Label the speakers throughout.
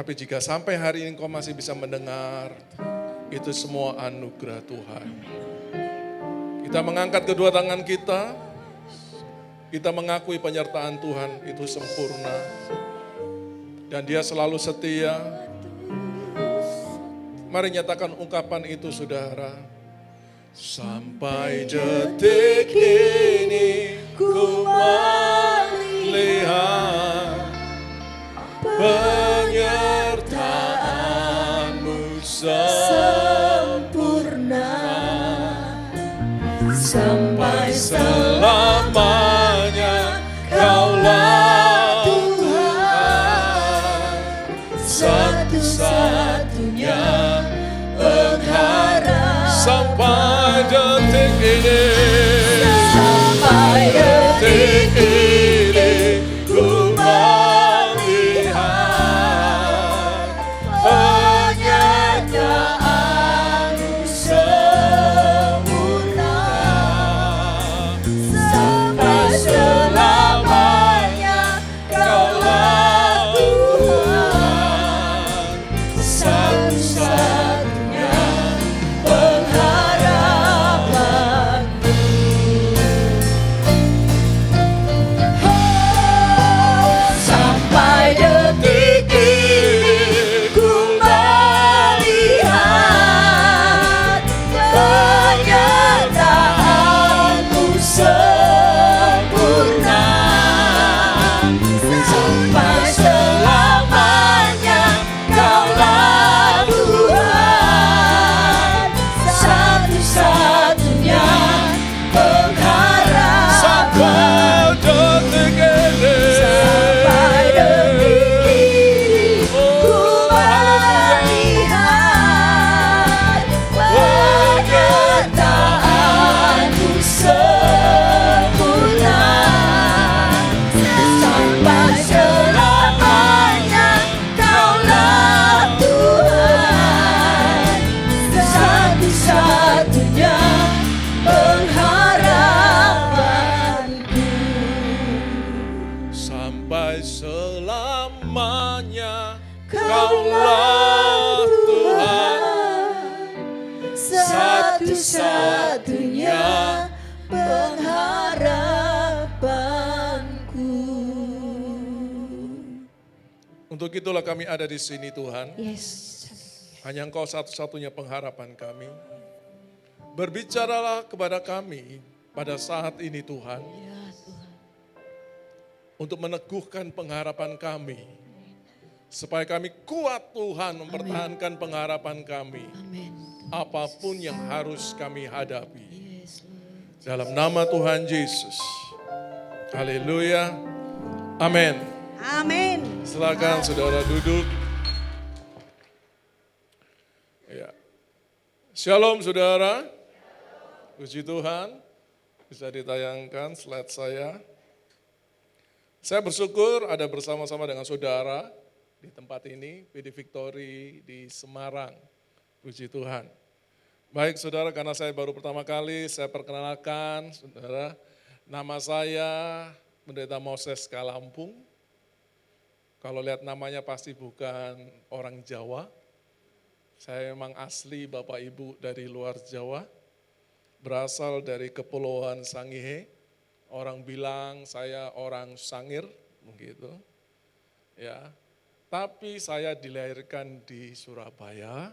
Speaker 1: Tapi jika sampai hari ini kau masih bisa mendengar, itu semua anugerah Tuhan. Kita mengangkat kedua tangan kita mengakui penyertaan Tuhan itu sempurna. Dan Dia selalu setia. Mari nyatakan ungkapan itu saudara. Sampai detik ini ku melihat penyertaan-Mu sempurna sampai selamanya. Kaulah Tuhan, satu-satunya pengharap sampai detik ini. Sampai detik ini ku melihat penyertaan-Mu sempurna sampai selamanya. Kaulah Tuhan, satu-satunya pengharapanku. Sampai detik ini ku melihat penyertaan-Mu sempurna sampai selamanya. Kaulah Tuhan, satu-satunya pengharapan. Sampai detik ini, sampai detik ini ku melihat penyertaan-Mu sempurna sampai selamanya. Kaulah Tuhan, satu-satunya pengharapanku. Sampai selamanya. Kaulah Tuhan, satu-satunya pengharapanku. Untuk itulah kami ada di sini Tuhan.
Speaker 2: Yes.
Speaker 1: Hanya Engkau satu-satunya pengharapan kami. Berbicaralah kepada kami pada saat ini Tuhan.
Speaker 2: Ya Tuhan.
Speaker 1: Untuk meneguhkan pengharapan kami. Supaya kami kuat Tuhan mempertahankan pengharapan kami.
Speaker 2: Amin.
Speaker 1: Apapun yang harus kami hadapi.
Speaker 2: Yes, Lord.
Speaker 1: Dalam nama Tuhan Yesus. Haleluya. Amin.
Speaker 2: Amin.
Speaker 1: Silakan saudara duduk. Ya. Shalom saudara. Puji Tuhan. Bisa ditayangkan slide saya. Saya bersyukur ada bersama-sama dengan saudara di tempat ini, PD Victory di Semarang. Puji Tuhan. Baik saudara, karena saya baru pertama kali, saya perkenalkan saudara. Nama saya Pendeta Moses Kalampung. Kalau lihat namanya pasti bukan orang Jawa. Saya memang asli Bapak Ibu dari luar Jawa. Berasal dari Kepulauan Sangihe. Orang bilang saya orang Sangir, begitu. Ya. Tapi saya dilahirkan di Surabaya.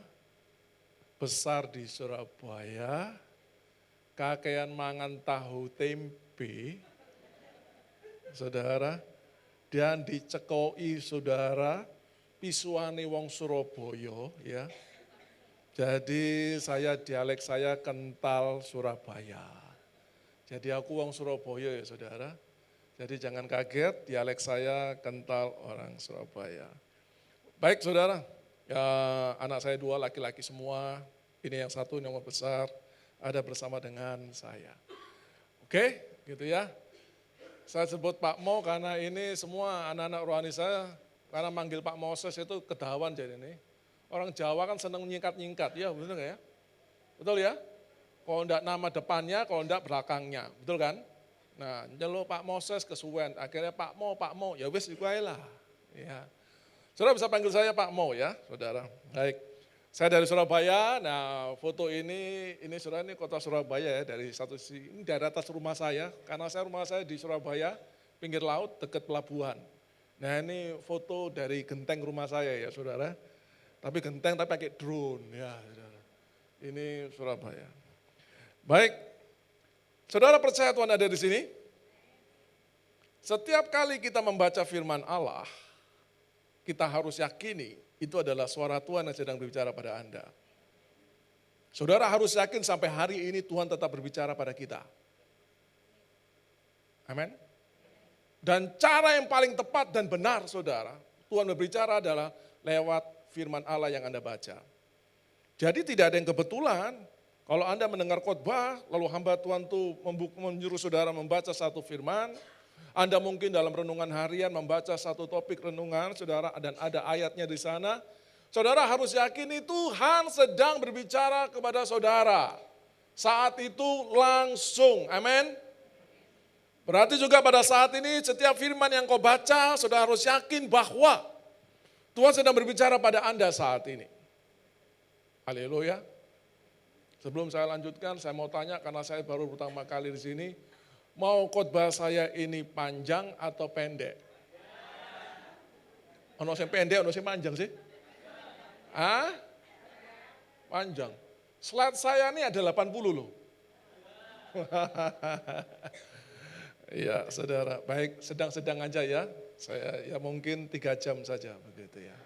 Speaker 1: Besar di Surabaya. Kakean mangan tahu tempe. Saudara, dan dicekoi saudara, pisuane wong Surabaya ya. Jadi dialek saya kental Surabaya. Jadi aku wong Surabaya ya saudara. Jadi jangan kaget, dialek saya kental orang Surabaya. Baik saudara, ya, anak saya 2 laki-laki semua, ini yang satu yang besar, ada bersama dengan saya. Oke, gitu ya. Saya sebut Pak Mo karena ini semua anak-anak rohani saya, karena manggil Pak Moses itu kedawan jadi ini. Orang Jawa kan senang nyingkat-nyingkat, ya betul nggak ya? Betul ya? Kalau enggak nama depannya, kalau enggak belakangnya, betul kan? Nah, nyeluk Pak Moses kesuwen, akhirnya Pak Mo, ya wis iku ae lah. Ya. Saudara bisa panggil saya Pak Mo ya, saudara. Baik, saya dari Surabaya. Nah, foto ini saudara, ini kota Surabaya ya, dari satu sisi. Ini dari atas rumah saya, karena rumah saya di Surabaya, pinggir laut, dekat pelabuhan. Nah, ini foto dari genteng rumah saya ya, saudara. Tapi genteng tapi pakai drone ya, saudara. Ini Surabaya. Baik, saudara percaya Tuhan ada di sini? Setiap kali kita membaca firman Allah, kita harus yakini itu adalah suara Tuhan yang sedang berbicara pada Anda. Saudara harus yakin sampai hari ini Tuhan tetap berbicara pada kita. Amin. Dan cara yang paling tepat dan benar saudara, Tuhan berbicara adalah lewat firman Allah yang Anda baca. Jadi tidak ada yang kebetulan, kalau Anda mendengar khotbah, lalu hamba Tuhan itu menyuruh saudara membaca satu firman, Anda mungkin dalam renungan harian membaca satu topik renungan, saudara, dan ada ayatnya di sana. Saudara harus yakini Tuhan sedang berbicara kepada saudara. Saat itu langsung, amin. Berarti juga pada saat ini setiap firman yang kau baca, saudara harus yakin bahwa Tuhan sedang berbicara pada Anda saat ini. Haleluya. Sebelum saya lanjutkan, saya mau tanya karena saya baru pertama kali di sini, mau khotbah saya ini panjang atau pendek? Ono sing pendek, ono sing panjang sih? Hah? Panjang. Slide saya ini ada 80 loh. Iya, saudara. Baik, sedang-sedang aja ya. Saya ya mungkin 3 jam saja begitu ya.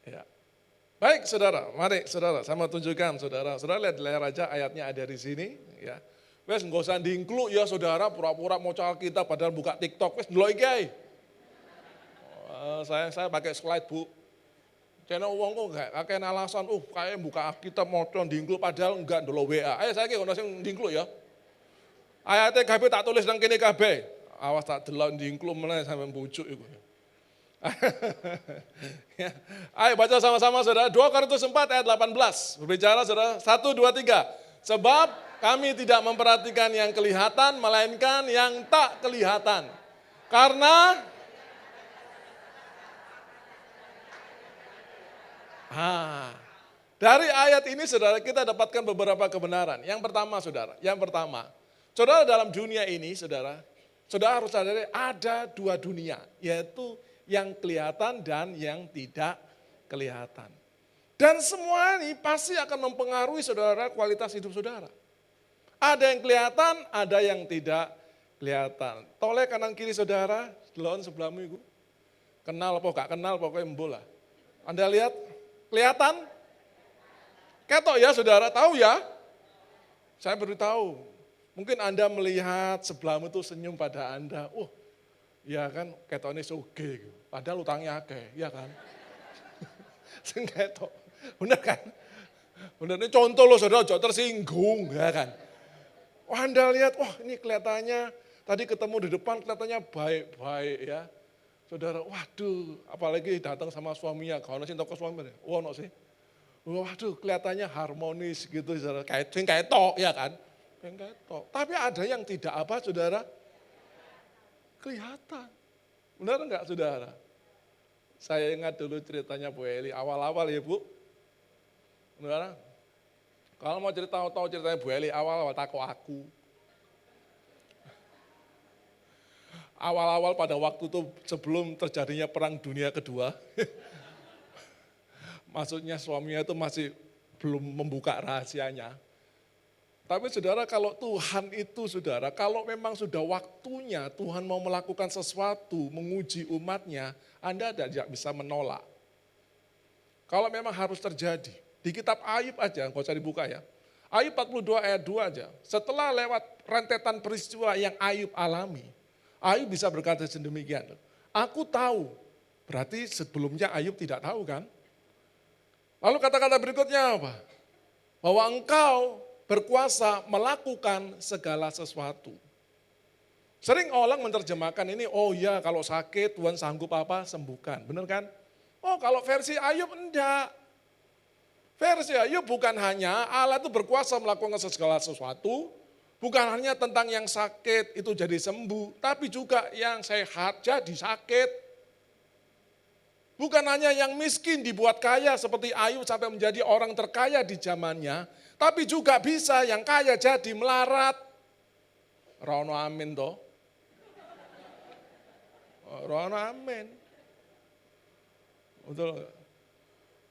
Speaker 1: Ya. Baik saudara, mari saudara, saya mau tunjukkan saudara. Saudara lihat di layar aja ayatnya ada di sini. Ya. Wes nggak usah diingkluk ya saudara, pura-pura mau cakap kita padahal buka TikTok. Wes ndelok iki. Saya pakai slide bu. Channel uang kok enggak, kakek alasan, kayak buka kita mau diingkluk padahal enggak ndelok WA. Ayo saya kira sing diingkluk ya. Ayatnya kabeh tak tulis nang kene kabeh. Awas tak delok diingkluk meneh sampai bujuk iku. Ya. Ayo baca sama-sama saudara, 2 Korintus 4 ayat 18, berbicara saudara, 1, 2, 3. Sebab kami tidak memperhatikan yang kelihatan, melainkan yang tak kelihatan. Karena, dari ayat ini saudara kita dapatkan beberapa kebenaran. Yang pertama, saudara dalam dunia ini saudara harus sadari ada 2 dunia, yaitu yang kelihatan dan yang tidak kelihatan. Dan semua ini pasti akan mempengaruhi saudara kualitas hidup saudara. Ada yang kelihatan, ada yang tidak kelihatan. Toleh kanan kiri saudara, delon sebelahmu itu. Kenal apa gak kenal pokoknya embola. Anda lihat, kelihatan? Ketok ya saudara, tahu ya? Saya beritahu. Mungkin Anda melihat sebelahmu itu senyum pada Anda. Ya kan, ketoknya soge, padahal utangnya akeh, ya kan? Sing ketok, bener kan? Bener, ini contoh loh saudara, jangan tersinggung, ya kan? Anda lihat, ini kelihatannya, tadi ketemu di depan kelihatannya baik-baik ya. Saudara, waduh, apalagi datang sama suaminya, kalau sih toko suaminya, no sih. Waduh, kelihatannya harmonis gitu, saudara, kayak ketok, ya kan? Kayak ketok, tapi ada yang tidak apa, saudara? Kelihatan. Benar enggak saudara? Saya ingat dulu ceritanya Bu Eli, awal-awal ya Bu. Benar? Kalau mau tahu ceritanya Bu Eli, awal-awal takut aku. Awal-awal pada waktu itu sebelum terjadinya perang dunia kedua. Maksudnya suaminya itu masih belum membuka rahasianya. Tapi saudara kalau Tuhan itu saudara, kalau memang sudah waktunya Tuhan mau melakukan sesuatu, menguji umatnya, Anda tidak bisa menolak. Kalau memang harus terjadi, di kitab Ayub aja, nggak usah dibuka ya. Ayub 42 ayat 2 aja, setelah lewat rentetan peristiwa yang Ayub alami, Ayub bisa berkata sedemikian, aku tahu, berarti sebelumnya Ayub tidak tahu kan? Lalu kata-kata berikutnya apa? Bahwa engkau berkuasa melakukan segala sesuatu. Sering orang menerjemahkan ini, ya kalau sakit Tuhan sanggup apa? Sembuhkan, benar kan? Kalau versi Ayub enggak. Versi Ayub bukan hanya Allah itu berkuasa melakukan segala sesuatu, bukan hanya tentang yang sakit itu jadi sembuh, tapi juga yang sehat jadi sakit. Bukan hanya yang miskin dibuat kaya seperti Ayub sampai menjadi orang terkaya di zamannya, tapi juga bisa yang kaya jadi melarat. Rono amin toh. Rono amin. Betul.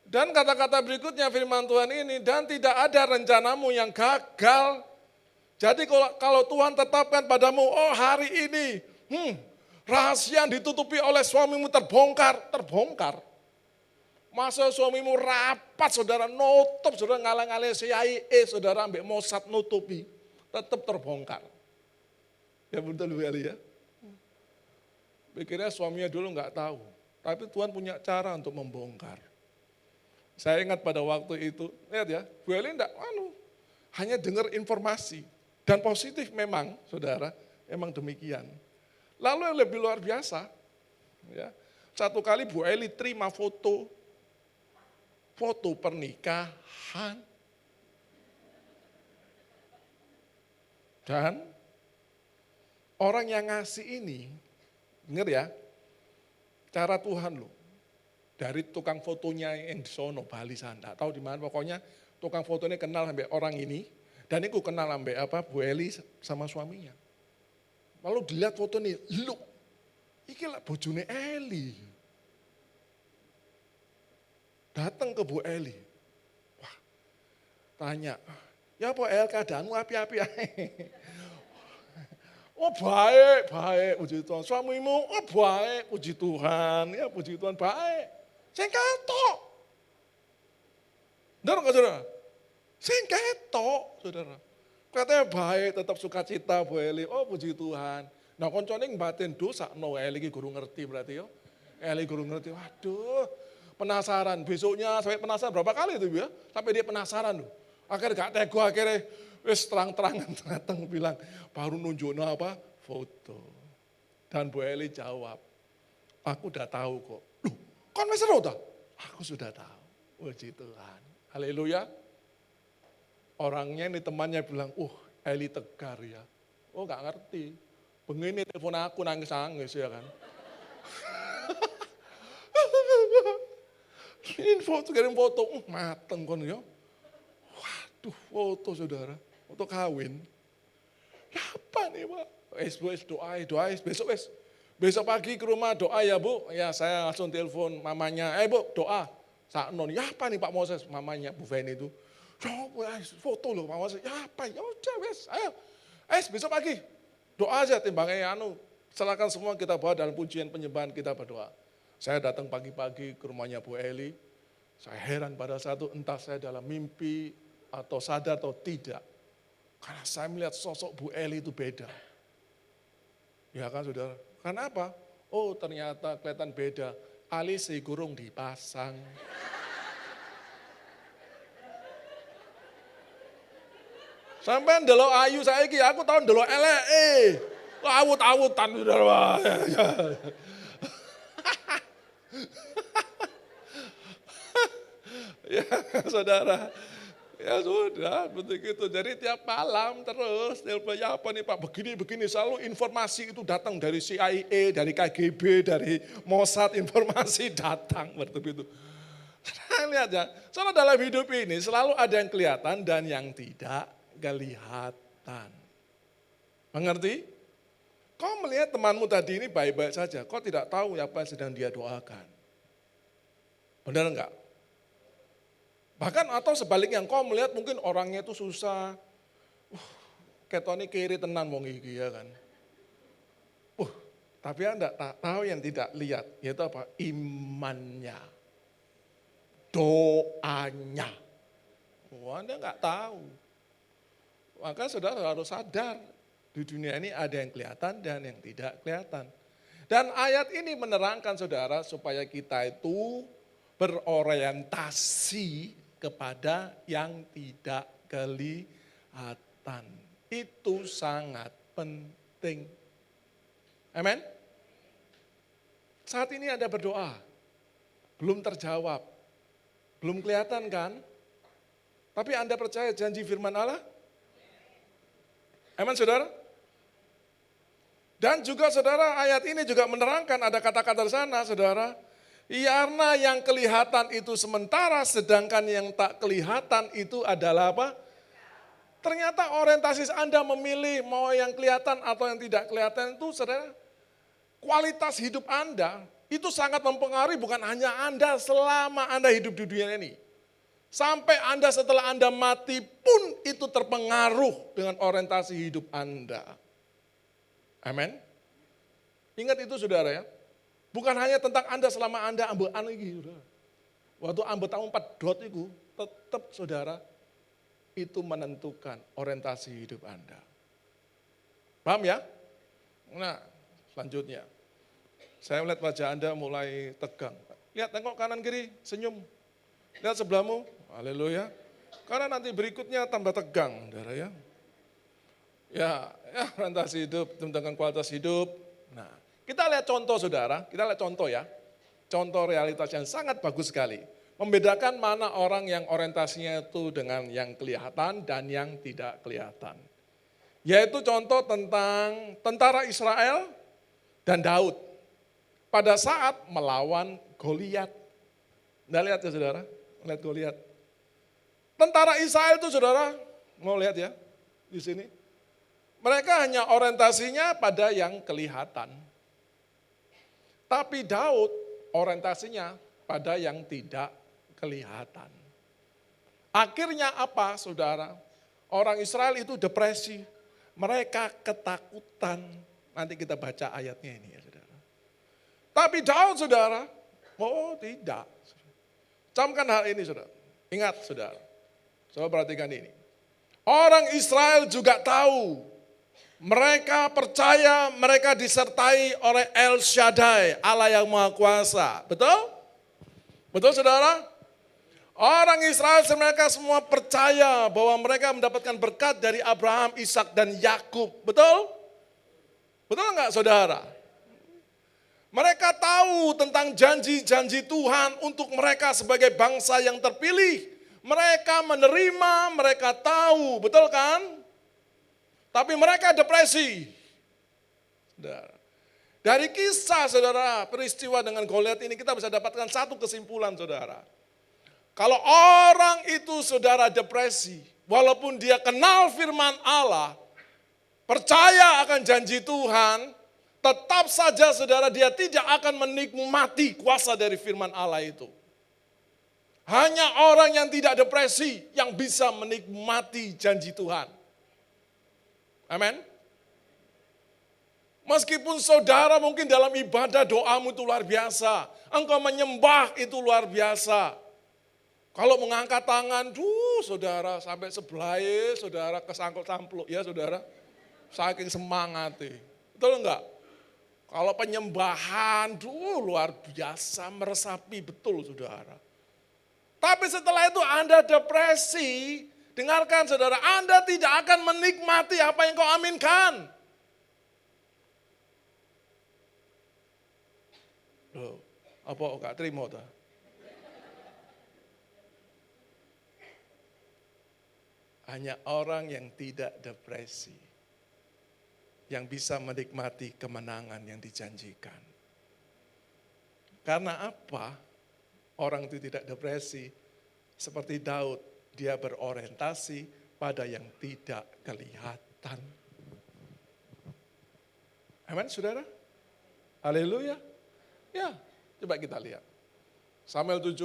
Speaker 1: Dan kata-kata berikutnya firman Tuhan ini, dan tidak ada rencanamu yang gagal. Jadi kalau Tuhan tetapkan padamu, oh hari ini, rahasia yang ditutupi oleh suamimu terbongkar. Masa suamimu rapat, saudara nutup, saudara ngalang-ngalang CIA, saudara ambil Mossad nutupi, tetap terbongkar. Ya betul Bu Eli ya. Pikirnya suaminya dulu nggak tahu, tapi Tuhan punya cara untuk membongkar. Saya ingat pada waktu itu, lihat ya, Bu Eli enggak, hanya dengar informasi. Dan positif memang, saudara, emang demikian. Lalu yang lebih luar biasa, ya, satu kali Bu Eli terima foto pernikahan. Dan orang yang ngasih ini, dengar ya, cara Tuhan loh. Dari tukang fotonya yang di sono, Bali sana, tahu di mana, pokoknya tukang fotonya kenal sampai orang ini, dan aku kenal sampai Bu Eli sama suaminya. Lalu dilihat foto ini, loh, iki lah bojone Eli. Datang ke Bu Eli, wah, tanya, ya apa El keadaanmu api-api ae? Oh baik, puji Tuhan. Suamimu, oh baik, puji Tuhan, ya puji Tuhan baik. Sing ketok. Benar nggak saudara? Sing ketok, saudara. Katanya baik, tetap sukacita Bu Eli. Oh puji Tuhan. Nah koncone batin dosa, no Eli ki guru ngerti berarti yo. Eli guru ngerti, waduh penasaran. Besoknya sampai penasaran berapa kali itu ya? Sampai dia penasaran loh. Akhirnya gak tego, akhirnya wis terang-terangan datang bilang, baru nunjukin apa? Foto. Dan Bu Eli jawab, aku udah tahu kok. Loh, kan wis seru toh? Aku sudah tahu. Puji Tuhan. Haleluya. Orangnya ini temannya bilang, Eli tegar ya. Oh gak ngerti. Begini telepon aku nangis-nangis ya kan. Ini foto, kirim foto, mateng kon ya. Waduh foto saudara, foto kawin. Ya apa nih Pak? Doa, besok pagi ke rumah doa ya Bu. Ya saya langsung telepon mamanya, Bu doa. Sakno, ya apa nih Pak Moses, mamanya Bu Feni itu. Ya foto loh Pak Moses, ya apa, ya udah wes, ayo. Besok pagi, doa aja timbangnya silakan semua kita bawa dalam pujian penyembahan kita berdoa. Saya datang pagi-pagi ke rumahnya Bu Eli, saya heran pada saat itu entah saya dalam mimpi atau sadar atau tidak. Karena saya melihat sosok Bu Eli itu beda. Ya kan saudara, karena apa? Oh ternyata kelihatan beda, alis si gurung dipasang. Sampai ndelok ayu saiki, aku tahu ndelok eleke. Awut-awutan saudara. Ya saudara, ya sudah begitu. Jadi tiap malam terus telepon ya apa nih Pak, begini selalu informasi itu datang dari CIA, dari KGB, dari Mossad, informasi datang seperti itu. Lihat ya, soalnya dalam hidup ini selalu ada yang kelihatan dan yang tidak kelihatan. Mengerti? Kau melihat temanmu tadi ini baik-baik saja, kau tidak tahu apa yang sedang dia doakan. Benar enggak? Bahkan atau sebaliknya, kau melihat mungkin orangnya itu susah. Ketoni kiri tenan wong iki ya kan. Tapi Anda tak tahu yang tidak lihat, yaitu apa? Imannya. Doanya. Anda enggak tahu. Maka saudara harus sadar, di dunia ini ada yang kelihatan dan yang tidak kelihatan. Dan ayat ini menerangkan saudara supaya kita itu berorientasi kepada yang tidak kelihatan. Itu sangat penting. Amin. Saat ini Anda berdoa, belum terjawab, belum kelihatan kan? Tapi Anda percaya janji firman Allah? Amin saudara? Dan juga saudara ayat ini juga menerangkan ada kata-kata di sana saudara. Karena yang kelihatan itu sementara, sedangkan yang tak kelihatan itu adalah apa? Ternyata orientasi Anda memilih mau yang kelihatan atau yang tidak kelihatan itu, saudara, kualitas hidup Anda itu sangat mempengaruhi bukan hanya Anda selama Anda hidup di dunia ini. Sampai Anda setelah Anda mati pun itu terpengaruh dengan orientasi hidup Anda. Amin. Ingat itu saudara ya. Bukan hanya tentang Anda selama Anda ambil lagi, saudara. Waktu ambil tahun 4 dot itu, tetap saudara, itu menentukan orientasi hidup Anda. Paham ya? Nah, selanjutnya. Saya melihat wajah Anda mulai tegang. Lihat, tengok kanan kiri, senyum. Lihat sebelahmu, haleluya. Karena nanti berikutnya tambah tegang, saudara ya. Ya, orientasi hidup, tentang kualitas hidup. Nah, kita lihat contoh saudara, kita lihat contoh ya. Contoh realitas yang sangat bagus sekali. Membedakan mana orang yang orientasinya itu dengan yang kelihatan dan yang tidak kelihatan. Yaitu contoh tentang tentara Israel dan Daud. Pada saat melawan Goliat. Nah lihat ya saudara, lihat Goliat. Tentara Israel itu saudara, mau lihat ya di sini. Mereka hanya orientasinya pada yang kelihatan. Tapi Daud orientasinya pada yang tidak kelihatan. Akhirnya apa saudara? Orang Israel itu depresi. Mereka ketakutan. Nanti kita baca ayatnya ini ya saudara. Tapi Daud saudara, oh tidak. Camkan hal ini saudara. Ingat saudara. Coba perhatikan ini. Orang Israel juga tahu. Mereka percaya mereka disertai oleh El Shaddai, Allah yang Maha Kuasa. Betul? Betul saudara? Orang Israel mereka semua percaya bahwa mereka mendapatkan berkat dari Abraham, Ishak dan Yakub. Betul? Betul enggak saudara? Mereka tahu tentang janji-janji Tuhan untuk mereka sebagai bangsa yang terpilih. Mereka menerima, mereka tahu. Betul kan? Tapi mereka depresi. Saudara. Dari kisah saudara, peristiwa dengan Goliat ini kita bisa dapatkan satu kesimpulan saudara. Kalau orang itu saudara depresi, walaupun dia kenal firman Allah, percaya akan janji Tuhan, tetap saja saudara dia tidak akan menikmati kuasa dari firman Allah itu. Hanya orang yang tidak depresi yang bisa menikmati janji Tuhan. Amin. Meskipun saudara mungkin dalam ibadah doamu itu luar biasa. Engkau menyembah itu luar biasa. Kalau mengangkat tangan, saudara sampai sebelah saudara kesangkut sampluk ya saudara. Saking semangatnya. Betul enggak? Kalau penyembahan, luar biasa meresapi betul saudara. Tapi setelah itu Anda depresi, dengarkan saudara, Anda tidak akan menikmati apa yang kau aminkan. Loh, apa gak terima ta? Hanya orang yang tidak depresi yang bisa menikmati kemenangan yang dijanjikan. Karena apa? Orang itu tidak depresi. Seperti Daud, dia berorientasi pada yang tidak kelihatan. Amin, saudara? Haleluya. Ya, coba kita lihat. Samuel 7,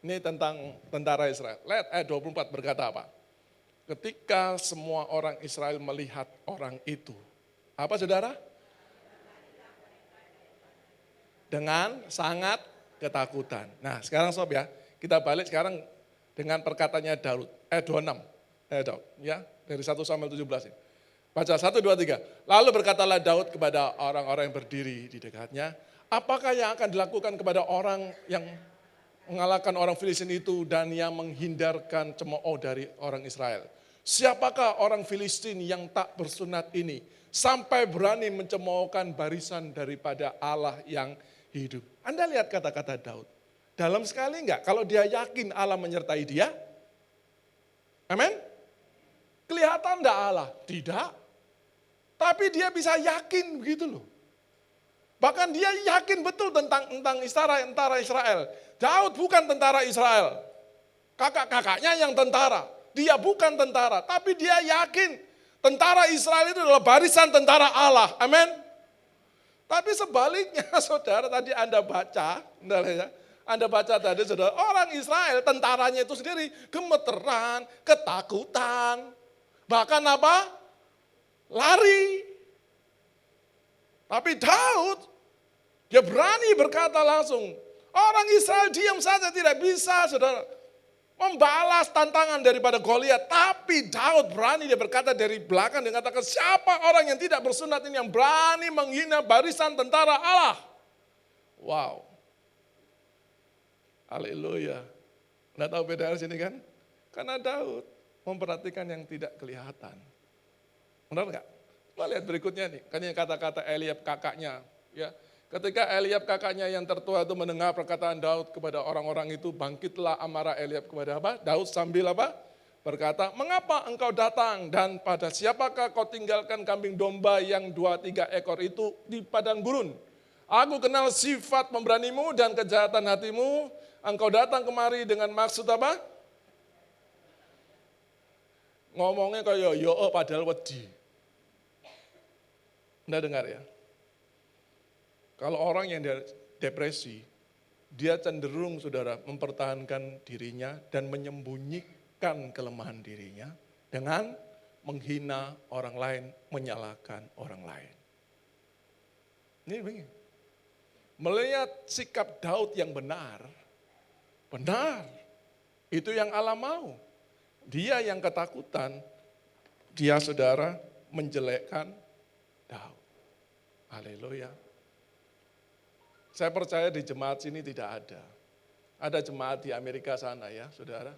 Speaker 1: ini tentang tentara Israel. Lihat ayat 24 berkata apa? Ketika semua orang Israel melihat orang itu. Apa saudara? Dengan sangat ketakutan. Nah sekarang sob ya, kita balik sekarang dengan perkataannya Daud. Ayat 26, Daud ya, dari 1 Samuel 17 ini. Baca 1, 2, 3. Lalu berkatalah Daud kepada orang-orang yang berdiri di dekatnya, apakah yang akan dilakukan kepada orang yang mengalahkan orang Filistin itu dan yang menghindarkan cemooh dari orang Israel? Siapakah orang Filistin yang tak bersunat ini sampai berani mencemoohkan barisan daripada Allah yang hidup? Anda lihat kata-kata Daud. Dalam sekali enggak? Kalau dia yakin Allah menyertai dia? Amin? Kelihatan enggak Allah? Tidak. Tapi dia bisa yakin begitu loh. Bahkan dia yakin betul tentang tentara Israel. Daud bukan tentara Israel. Kakak-kakaknya yang tentara. Dia bukan tentara, tapi dia yakin tentara Israel itu adalah barisan tentara Allah. Amin. Tapi sebaliknya saudara, tadi Anda baca, Anda baca tadi saudara, orang Israel tentaranya itu sendiri gemeteran, ketakutan, bahkan apa? Lari. Tapi Daud, dia berani berkata langsung, orang Israel diam saja tidak bisa saudara, membalas tantangan daripada Goliat. Tapi Daud berani, dia berkata dari belakang, dia katakan, siapa orang yang tidak bersunat ini yang berani menghina barisan tentara Allah? Wow. Haleluya. Anda tahu beda di sini kan? Karena Daud memperhatikan yang tidak kelihatan. Benar nggak? Kita lihat berikutnya nih, kan yang kata-kata Eliab kakaknya. Ya, ketika Eliab kakaknya yang tertua itu mendengar perkataan Daud kepada orang-orang itu, bangkitlah amarah Eliab kepada apa? Daud sambil apa? Berkata, mengapa engkau datang dan pada siapakah kau tinggalkan kambing domba yang 2-3 ekor itu di padang gurun? Aku kenal sifat pemberanimu dan kejahatan hatimu. Engkau datang kemari dengan maksud apa? Ngomongnya kayak yo padahal wedi. Anda dengar ya? Kalau orang yang depresi, dia cenderung saudara mempertahankan dirinya dan menyembunyikan kelemahan dirinya dengan menghina orang lain, menyalahkan orang lain. Ini begini. Melihat sikap Daud yang benar, itu yang Allah mau. Dia yang ketakutan, dia saudara menjelekkan Daud. Haleluya. Saya percaya di jemaat sini tidak ada. Ada jemaat di Amerika sana ya, saudara.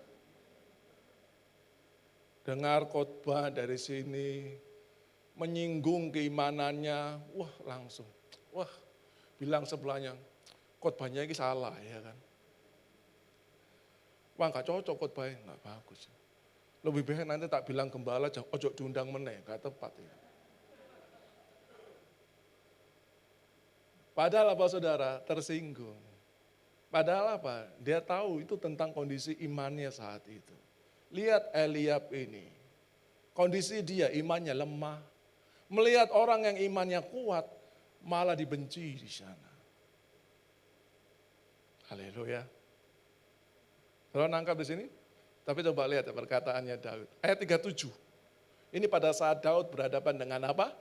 Speaker 1: Dengar khotbah dari sini, menyinggung keimanannya, wah langsung. Wah, bilang sebelahnya, khotbahnya ini salah ya kan. Wah gak cocok khotbahnya, gak bagus. Lebih baik nanti tak bilang gembala, ojo diundang meneh, gak tepat ya. Padahal apa saudara? Tersinggung. Padahal apa? Dia tahu itu tentang kondisi imannya saat itu. Lihat Eliab ini. Kondisi dia imannya lemah. Melihat orang yang imannya kuat malah dibenci di sana. Haleluya. Kalau nangkap di sini? Tapi coba lihat perkataannya Daud. Ayat 37. Ini pada saat Daud berhadapan dengan apa?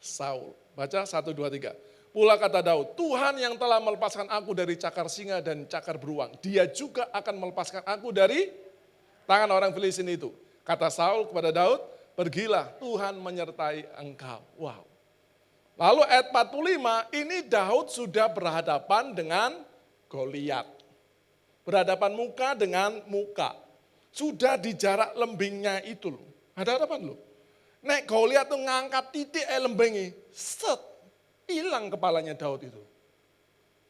Speaker 1: Saul. Baca 1, 2, 3. Pula kata Daud, Tuhan yang telah melepaskan aku dari cakar singa dan cakar beruang, dia juga akan melepaskan aku dari tangan orang Filistin itu. Kata Saul kepada Daud, pergilah, Tuhan menyertai engkau. Wow. Lalu ayat 45, ini Daud sudah berhadapan dengan Goliat. Berhadapan muka dengan muka. Sudah di jarak lembingnya itu loh. Ada hadapan loh. Nek Goliat tuh ngangkat titik lembingnya, set. Hilang kepalanya Daud itu.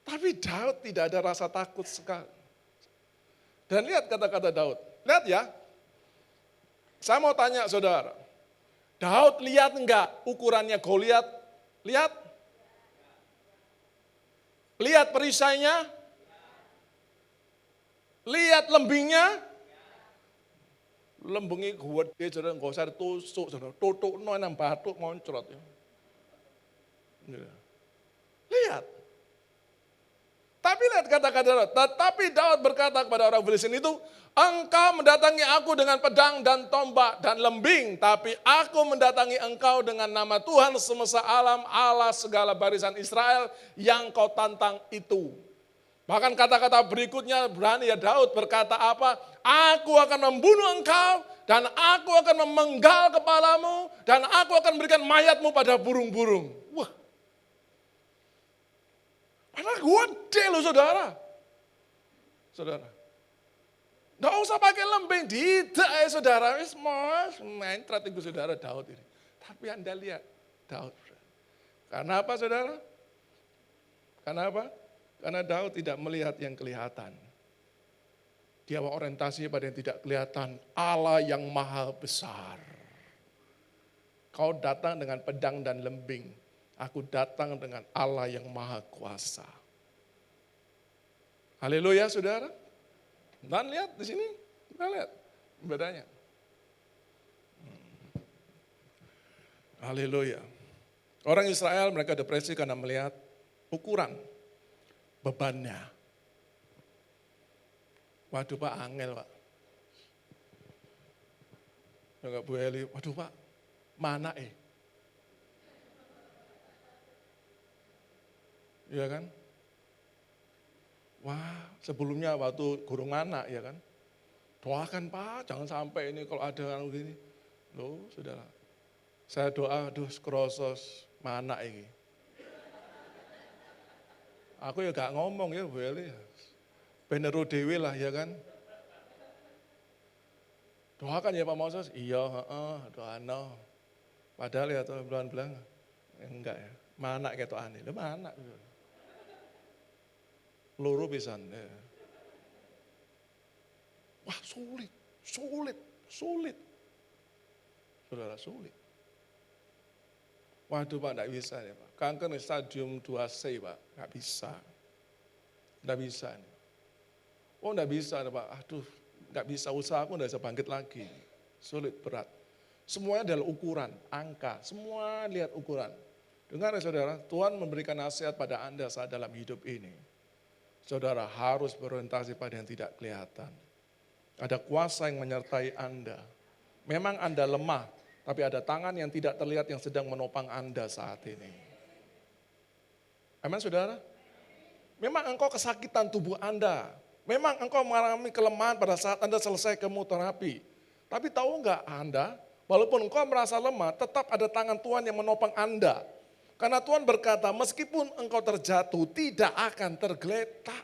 Speaker 1: Tapi Daud tidak ada rasa takut sekali. Dan lihat kata-kata Daud. Lihat ya. Saya mau tanya saudara. Daud lihat enggak ukurannya Goliat? Lihat. Lihat perisainya. Lihat lembingnya. Lembingnya gede, saudara. Enggak usah ditusuk, saudara. Tutuk nang batuk ngoncrot ya. Lihat. Tapi lihat kata-kata Daud. Tetapi Daud berkata kepada orang Filistin itu, engkau mendatangi aku dengan pedang dan tombak dan lembing, tapi aku mendatangi engkau dengan nama Tuhan semesta alam, Allah segala barisan Israel yang kau tantang itu. Bahkan kata-kata berikutnya berani ya Daud berkata apa? Aku akan membunuh engkau dan aku akan memenggal kepalamu dan aku akan memberikan mayatmu pada burung-burung. Wah. Padahal gede loh saudara. Saudara. Nggak usah pakai lembing, tidak ya saudara. Main strategi saudara Daud ini. Tapi Anda lihat Daud. Karena apa saudara? Karena apa? Karena Daud tidak melihat yang kelihatan. Dia orientasinya pada yang tidak kelihatan. Allah yang maha besar. Kau datang dengan pedang dan lembing. Aku datang dengan Allah yang maha kuasa. Haleluya saudara. Dan lihat di sini, kita lihat bedanya. Haleluya. Orang Israel mereka depresi karena melihat ukuran bebannya. Waduh Pak, angel Pak. Enggak Bu Eli, waduh Pak, mana Iya kan? Wah, sebelumnya waktu gurung anak ya kan. Doakan Pak, jangan sampai ini kalau ada yang begini. Loh, saudara. Saya doa, aduh skrosos, mana ini. Aku ya gak ngomong ya Bu Eli. Beneru dewi lah ya kan. Doakan ya Pak Moses, iya doa no. Padahal ya tuh bilang enggak ya. Mana kayak tuh aneh, mana. Loro pisan. Ya. Wah sulit. Saudara sulit. Waduh Pak, enggak bisa ya Pak. Kanker stadium 2C Pak, enggak bisa. Enggak bisa. Oh enggak bisa Pak, aduh enggak bisa, usaha aku enggak bisa bangkit lagi. Sulit, berat. Semuanya adalah ukuran, angka, semua lihat ukuran. Dengar ya saudara, Tuhan memberikan nasihat pada Anda saat dalam hidup ini. Saudara harus berorientasi pada yang tidak kelihatan. Ada kuasa yang menyertai Anda. Memang Anda lemah, tapi ada tangan yang tidak terlihat yang sedang menopang Anda saat ini. Amin saudara? Memang engkau kesakitan tubuh Anda. Memang engkau mengalami kelemahan pada saat Anda selesai kemoterapi. Tapi tahu enggak Anda, walaupun engkau merasa lemah, tetap ada tangan Tuhan yang menopang Anda. Karena Tuhan berkata, meskipun engkau terjatuh, tidak akan tergeletak.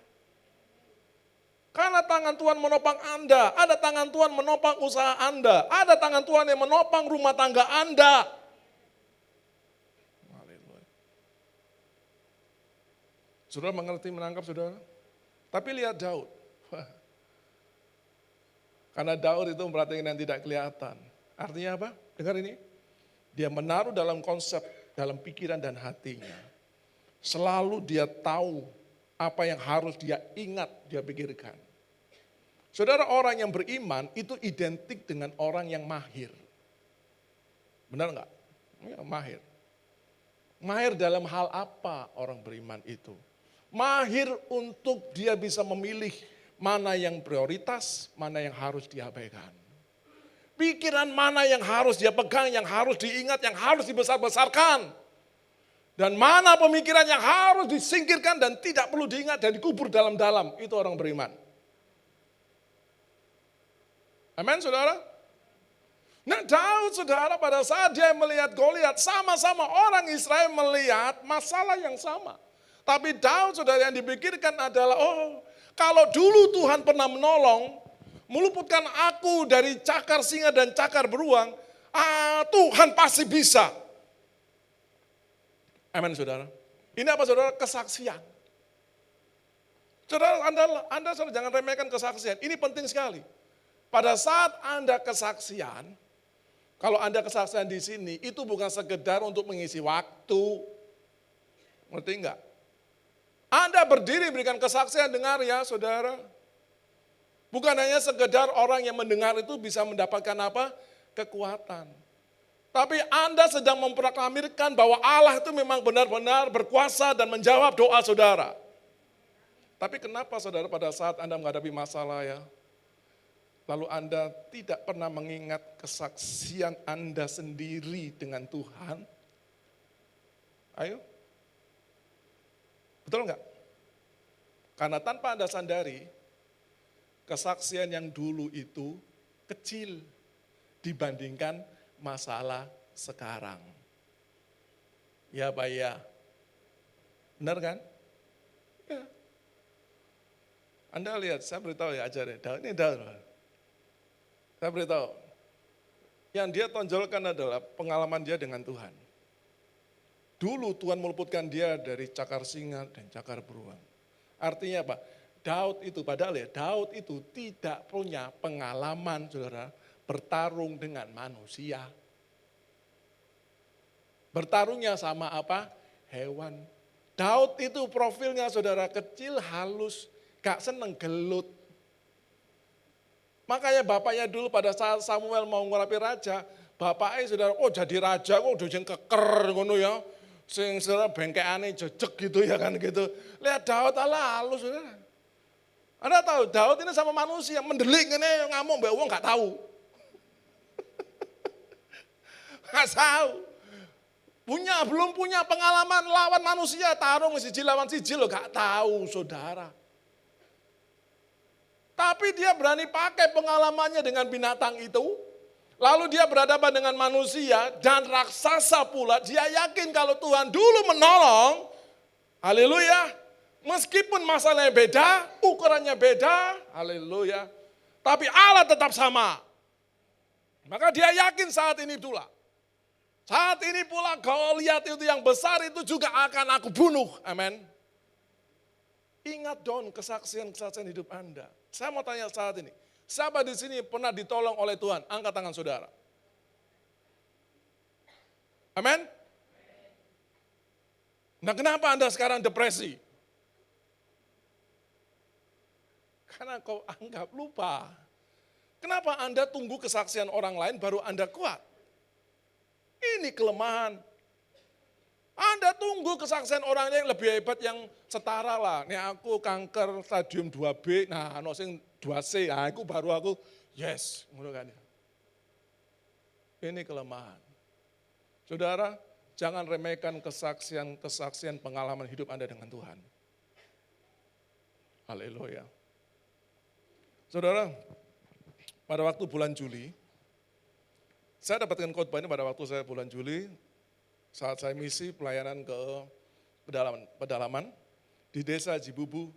Speaker 1: Karena tangan Tuhan menopang Anda, ada tangan Tuhan menopang usaha Anda, ada tangan Tuhan yang menopang rumah tangga Anda. Saudara mengerti, menangkap saudara? Tapi lihat Daud. Karena Daud itu memperhatikan yang tidak kelihatan. Artinya apa? Dengar ini. Dia menaruh dalam konsep, dalam pikiran dan hatinya. Selalu dia tahu apa yang harus dia ingat, dia pikirkan. Saudara, orang yang beriman itu identik dengan orang yang mahir. Benar enggak? Ya, mahir. Mahir dalam hal apa orang beriman itu? Mahir untuk dia bisa memilih mana yang prioritas, mana yang harus diabaikan. Pikiran mana yang harus dia pegang, yang harus diingat, yang harus dibesar-besarkan. Dan mana pemikiran yang harus disingkirkan dan tidak perlu diingat dan dikubur dalam-dalam. Itu orang beriman. Amin saudara? Nah Daud saudara pada saat dia melihat Goliat, sama-sama orang Israel melihat masalah yang sama. Tapi Daud saudara yang dipikirkan adalah, oh kalau dulu Tuhan pernah menolong, meluputkan aku dari cakar singa dan cakar beruang, Tuhan pasti bisa. Amin saudara. Ini apa saudara? Kesaksian. Saudara, Anda saudara, jangan remehkan kesaksian. Ini penting sekali. Pada saat Anda kesaksian, kalau Anda kesaksian di sini, itu bukan sekedar untuk mengisi waktu. Ngerti enggak? Anda berdiri berikan kesaksian, dengar ya saudara. Bukan hanya sekedar orang yang mendengar itu bisa mendapatkan apa? Kekuatan. Tapi Anda sedang memproklamirkan bahwa Allah itu memang benar-benar berkuasa dan menjawab doa saudara. Tapi kenapa saudara pada saat Anda menghadapi masalah ya, lalu Anda tidak pernah mengingat kesaksian Anda sendiri dengan Tuhan? Ayo. Betul enggak? Karena tanpa Anda sadari, kesaksian yang dulu itu kecil dibandingkan masalah sekarang. Ya Pak ya. Benar kan? Ya. Anda lihat, saya beritahu ya ajar ya, ini Daud. Saya beritahu, yang dia tonjolkan adalah pengalaman dia dengan Tuhan. Dulu Tuhan meluputkan dia dari cakar singa dan cakar beruang. Artinya apa? Daud itu, padahal ya, Daud itu tidak punya pengalaman, saudara, bertarung dengan manusia. Bertarungnya sama apa? hewan. Daud itu profilnya saudara kecil, halus, gak seneng gelut. Makanya bapaknya dulu pada saat Samuel mau ngurapi raja, bapaknya saudara, oh jadi raja kok udah yang keker ngono ya. Sing saudara bengkeane jejeg gitu ya kan gitu. Lihat Daud ala halus saudara. Anda tahu Daud ini sama manusia mendelik ini ngamuk mbak wong gak tahu. Gak tahu. Belum punya pengalaman lawan manusia, tarung siji lawan siji lo gak tahu saudara. Tapi dia berani pakai pengalamannya dengan binatang itu. Lalu dia berhadapan dengan manusia dan raksasa pula. Dia yakin kalau Tuhan dulu menolong. Haleluya. Meskipun masalahnya beda, ukurannya beda. Haleluya. Tapi Allah tetap sama. Maka dia yakin saat ini pula. Saat ini pula Goliat itu yang besar itu juga akan aku bunuh. Amin. Ingat dong kesaksian-kesaksian hidup Anda. Saya mau tanya saat ini. Siapa di sini pernah ditolong oleh Tuhan? Angkat tangan saudara. Amin. Nah kenapa Anda sekarang depresi? Karena kau anggap lupa. Kenapa Anda tunggu kesaksian orang lain baru Anda kuat? Ini kelemahan. Anda tunggu kesaksian orang yang lebih hebat yang setara lah. Nih aku kanker stadium 2B, nah ono sing 2C, nah aku baru aku yes, ngono kan. Ini kelemahan. Saudara, jangan remehkan kesaksian pengalaman hidup Anda dengan Tuhan. Haleluya. Saudara, pada waktu bulan Juli, saya dapatkan khotbah ini pada waktu saya bulan Juli, saat saya misi pelayanan ke pedalaman di desa Jibubu,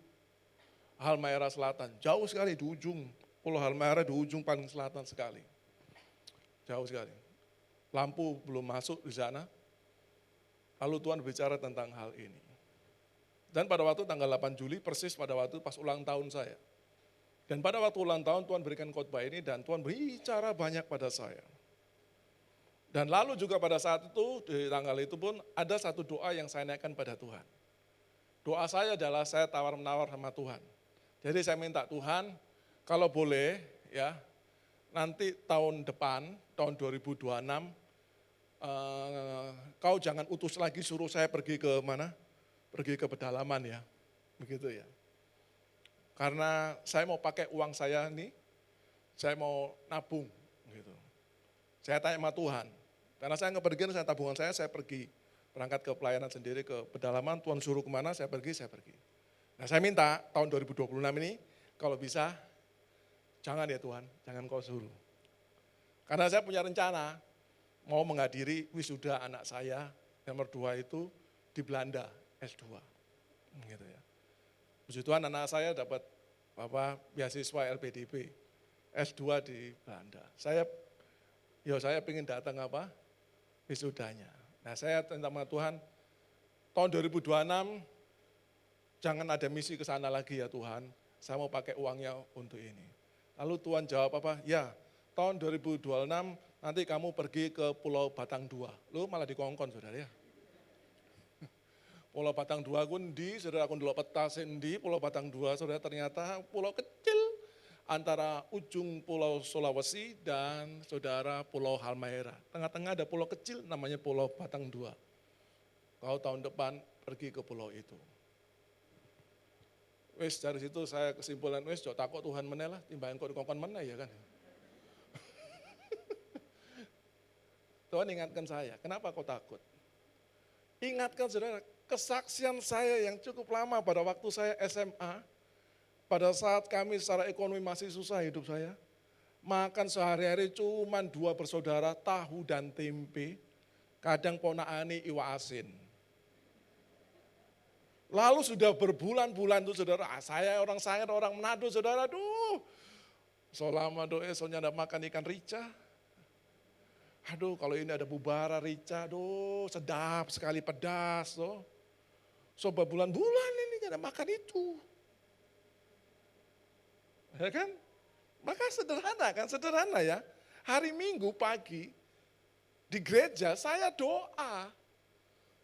Speaker 1: Halmahera Selatan. Jauh sekali di ujung, Pulau Halmahera di ujung paling selatan sekali. Jauh sekali. Lampu belum masuk di sana. Lalu Tuhan bicara tentang hal ini. Dan pada waktu tanggal 8 Juli, persis pada waktu pas ulang tahun saya. Dan pada waktu ulang tahun Tuhan berikan khotbah ini dan Tuhan bicara banyak pada saya. Dan lalu juga pada saat itu, di tanggal itu pun ada satu doa yang saya naikkan pada Tuhan. Doa saya adalah saya tawar-menawar sama Tuhan. Jadi saya minta Tuhan, kalau boleh ya, nanti tahun depan, tahun 2026, kau jangan utus lagi suruh saya pergi ke mana? Pergi ke pedalaman ya, begitu ya. Karena saya mau pakai uang saya nih, saya mau nabung gitu. Saya tanya sama Tuhan, karena saya kepergian, saya tabungan saya pergi. Berangkat ke pelayanan sendiri ke pedalaman, Tuhan suruh kemana, saya pergi. Nah saya minta tahun 2026 ini, kalau bisa, jangan ya Tuhan, jangan kau suruh. Karena saya punya rencana, mau menghadiri wisuda anak saya, nomor 2 itu di Belanda, S2. Gitu ya. Puji Tuhan anak saya dapat beasiswa LPDP, S2 di Belanda. Saya ingin datang wisudanya. Nah saya minta sama Tuhan, tahun 2026 jangan ada misi ke sana lagi ya Tuhan, saya mau pakai uangnya untuk ini. Lalu Tuhan jawab ya tahun 2026 nanti kamu pergi ke Pulau Batang 2. Lu malah dikongkon saudara ya. Pulau Batang 2 kundi, saudara aku dulu peta sendi, Pulau Batang 2, saudara ternyata pulau kecil antara ujung Pulau Sulawesi dan saudara Pulau Halmahera. Tengah-tengah ada pulau kecil namanya Pulau Batang 2. Kau tahun depan pergi ke pulau itu. Wes dari situ saya kesimpulan, jok takut Tuhan menelah, timbangan kok dikongkon meneh ya kan. Tuhan ingatkan saya, kenapa kau takut? Ingatkan saudara, kesaksian saya yang cukup lama pada waktu saya SMA, pada saat kami secara ekonomi masih susah hidup saya, makan sehari-hari cuma 2 bersaudara, tahu dan tempe, kadang ponaani iwa asin. Lalu sudah berbulan-bulan tuh saudara, saya orang Manado saudara, selama doa soalnya ada makan ikan rica. Aduh kalau ini ada bubara rica, sedap sekali pedas. So berbulan-bulan ini gak ada makan itu. Ya kan? Maka sederhana ya. Hari Minggu pagi di gereja saya doa.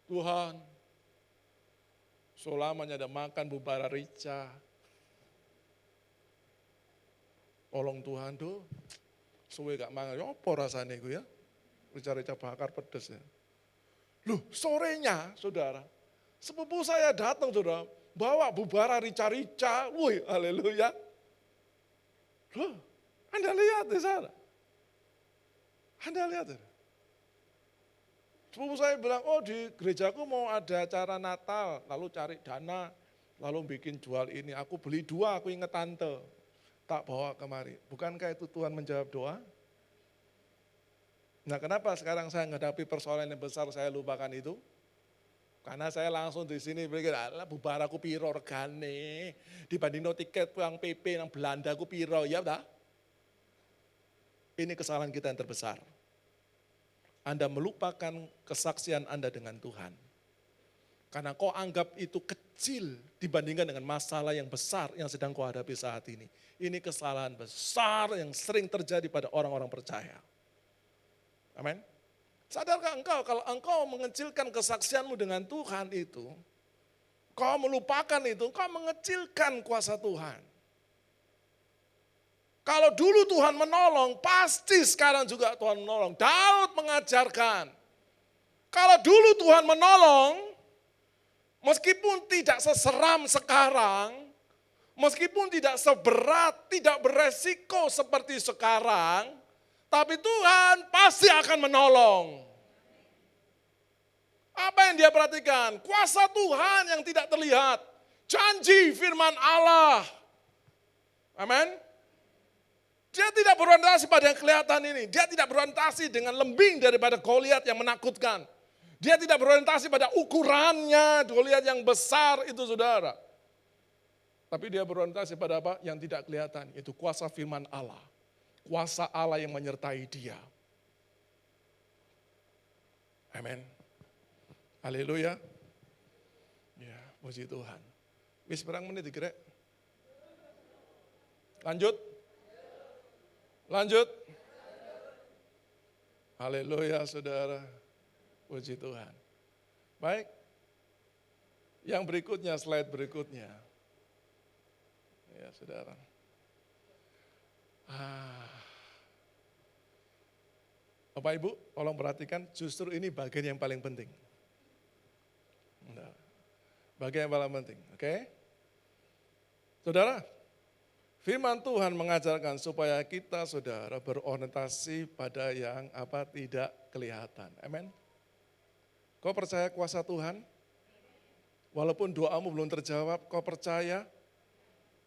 Speaker 1: Tuhan Selamanya ada makan bubara rica. Tolong Tuhan tuh, suwe gak mangan, ya apa rasanya itu ya? Rica-rica bakar pedes ya. Loh sorenya saudara, sepupu saya datang saudara, bawa bubara rica-rica, wih haleluya. Loh, Anda lihat di sana. Anda lihat. Sepupu saya bilang, oh di gerejaku mau ada acara Natal, lalu cari dana, lalu bikin jual ini. Aku beli 2, aku ingat tante, tak bawa kemari. Bukankah itu Tuhan menjawab doa? Nah kenapa sekarang saya menghadapi persoalan yang besar saya lupakan itu? Karena saya langsung di sini pikir, alah bubaraku piro regane, dibanding no tiket yang PP yang Belanda ku piro, ya udah. Ini kesalahan kita yang terbesar. Anda melupakan kesaksian Anda dengan Tuhan. Karena kau anggap itu kecil dibandingkan dengan masalah yang besar yang sedang kau hadapi saat ini. Ini kesalahan besar yang sering terjadi pada orang-orang percaya. Amin. Sadarkah engkau kalau engkau mengecilkan kesaksianmu dengan Tuhan itu, kau melupakan itu, kau mengecilkan kuasa Tuhan. Kalau dulu Tuhan menolong, pasti sekarang juga Tuhan menolong. Daud mengajarkan, kalau dulu Tuhan menolong, meskipun tidak seseram sekarang, meskipun tidak seberat, tidak beresiko seperti sekarang, tapi Tuhan pasti akan menolong. Apa yang dia perhatikan? Kuasa Tuhan yang tidak terlihat. Janji firman Allah. Amin. Dia tidak berorientasi pada yang kelihatan ini. Dia tidak berorientasi dengan lembing daripada Goliat yang menakutkan. Dia tidak berorientasi pada ukurannya Goliat yang besar itu saudara. Tapi dia berorientasi pada apa? Yang tidak kelihatan. Itu kuasa firman Allah. Kuasa Allah yang menyertai dia. Amin. Haleluya. Ya, puji Tuhan. Wis berang menit dikira. Lanjut. Lanjut. Haleluya saudara. Puji Tuhan. Baik. Yang berikutnya, slide berikutnya. Ya saudara. Bapak Ibu, tolong perhatikan justru ini bagian yang paling penting. Nah, bagian yang paling penting, oke? Saudara, firman Tuhan mengajarkan supaya kita saudara berorientasi pada yang apa tidak kelihatan. Amin. Kau percaya kuasa Tuhan? Walaupun doamu belum terjawab, kau percaya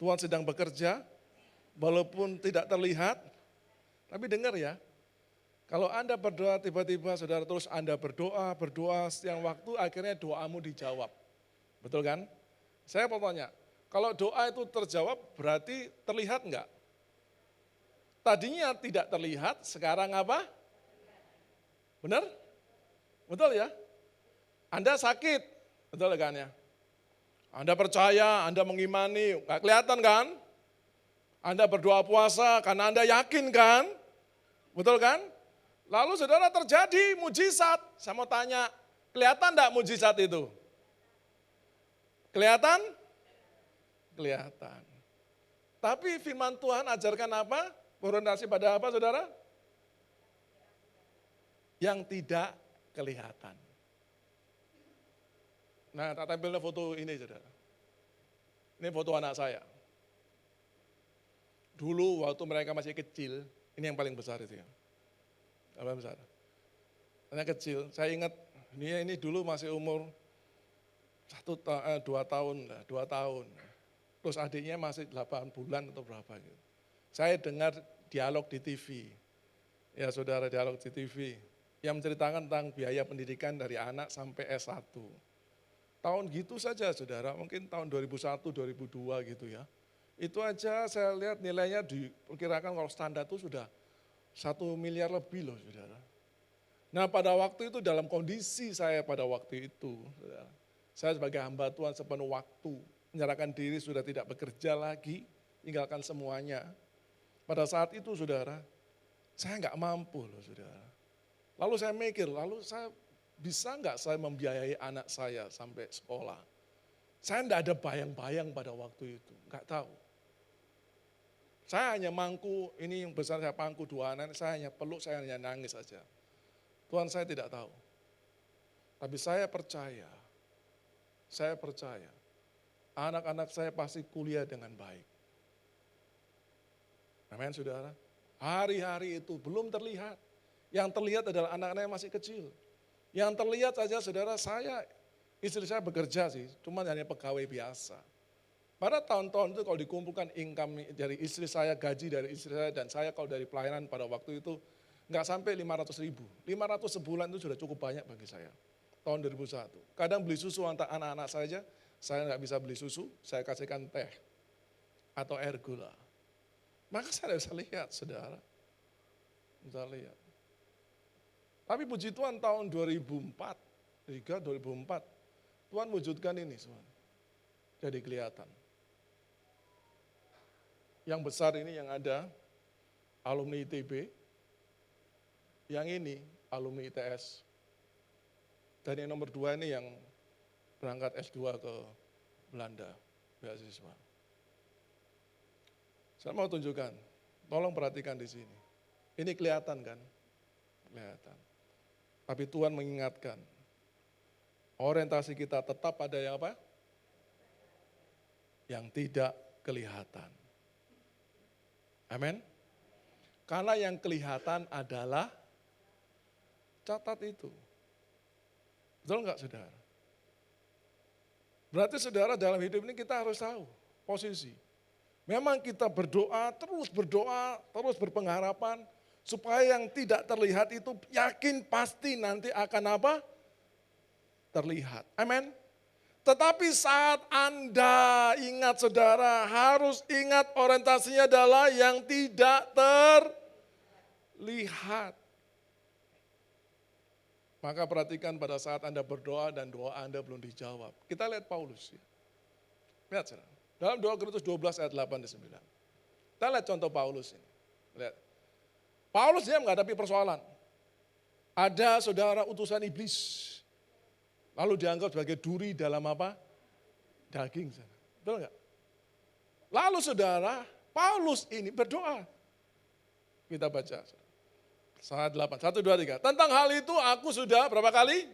Speaker 1: Tuhan sedang bekerja? Walaupun tidak terlihat, tapi dengar ya, kalau Anda berdoa tiba-tiba saudara terus Anda berdoa setiap waktu akhirnya doamu dijawab. Betul kan? Saya mau tanya, kalau doa itu terjawab berarti terlihat enggak? Tadinya tidak terlihat, sekarang apa? Benar? Betul ya? Anda sakit, betul kan ya? Anda percaya, Anda mengimani, enggak kelihatan kan? Anda berdoa puasa karena Anda yakin kan? Betul kan? Lalu saudara terjadi mujizat. Saya mau tanya, kelihatan enggak mujizat itu? Kelihatan? Kelihatan. Tapi firman Tuhan ajarkan apa? Berorientasi pada apa saudara? Yang tidak kelihatan. Nah, tak tampilnya foto ini saudara. Ini foto anak saya. Dulu waktu mereka masih kecil, ini yang paling besar itu ya. Yang paling besar. Anak kecil, saya ingat ini dulu masih umur 2 tahun. Terus adiknya masih 8 bulan atau berapa gitu. Saya dengar dialog di TV. Ya saudara, dialog di TV. Yang menceritakan tentang biaya pendidikan dari anak sampai S1. Tahun gitu saja saudara, mungkin tahun 2001, 2002 gitu ya. Itu aja saya lihat nilainya diperkirakan kalau standar itu sudah 1 miliar lebih loh saudara. Nah pada waktu itu dalam kondisi saya pada waktu itu, saudara, saya sebagai hamba Tuhan sepenuh waktu, menyerahkan diri sudah tidak bekerja lagi, tinggalkan semuanya. Pada saat itu saudara, saya nggak mampu loh saudara. Lalu saya mikir, lalu saya bisa nggak saya membiayai anak saya sampai sekolah? Saya enggak ada bayang-bayang pada waktu itu, enggak tahu. Saya hanya mangku, ini yang besar saya pangku 2 anak, saya hanya peluk, saya hanya nangis saja. Tuhan saya tidak tahu. Tapi saya percaya anak-anak saya pasti kuliah dengan baik. Amin saudara. Hari-hari itu belum terlihat. Yang terlihat adalah anak-anak yang masih kecil. Yang terlihat saja saudara istri saya bekerja sih, cuma hanya pegawai biasa. Pada tahun-tahun itu kalau dikumpulkan income dari istri saya, gaji dari istri saya, dan saya kalau dari pelayanan pada waktu itu, nggak sampai 500 ribu. 500 sebulan itu sudah cukup banyak bagi saya. Tahun 2001. Kadang beli susu untuk anak-anak saja, saya nggak bisa beli susu, saya kasihkan teh atau air gula. Maka saya bisa lihat, saudara. Bisa lihat. Tapi puji Tuhan tahun 2004, 2004, Tuhan wujudkan ini semua. Jadi kelihatan. Yang besar ini yang ada, alumni ITB. Yang ini, alumni ITS. Dan yang nomor 2 ini yang berangkat S2 ke Belanda, beasiswa. Saya mau tunjukkan, tolong perhatikan di sini. Ini kelihatan kan? Kelihatan. Tapi Tuhan mengingatkan, orientasi kita tetap pada yang apa? Yang tidak kelihatan. Amin. Karena yang kelihatan adalah catat itu. Betul enggak saudara? Berarti saudara dalam hidup ini kita harus tahu posisi. Memang kita berdoa, terus berpengharapan supaya yang tidak terlihat itu yakin pasti nanti akan apa? Terlihat. Amin. Tetapi saat Anda ingat saudara, harus ingat orientasinya adalah yang tidak terlihat. Maka perhatikan pada saat Anda berdoa dan doa Anda belum dijawab. Kita lihat Paulus. Ya. Lihat saudara. Dalam 2 Korintus 12 ayat 8 dan 9. Kita lihat contoh Paulus ini. Lihat. Paulus dia menghadapi persoalan. Ada saudara utusan iblis. Lalu dianggap sebagai duri dalam apa? Daging. Betul enggak? Lalu saudara, Paulus ini berdoa. Kita baca. Saat 8, 1, 2, 3. Tentang hal itu aku sudah berapa kali?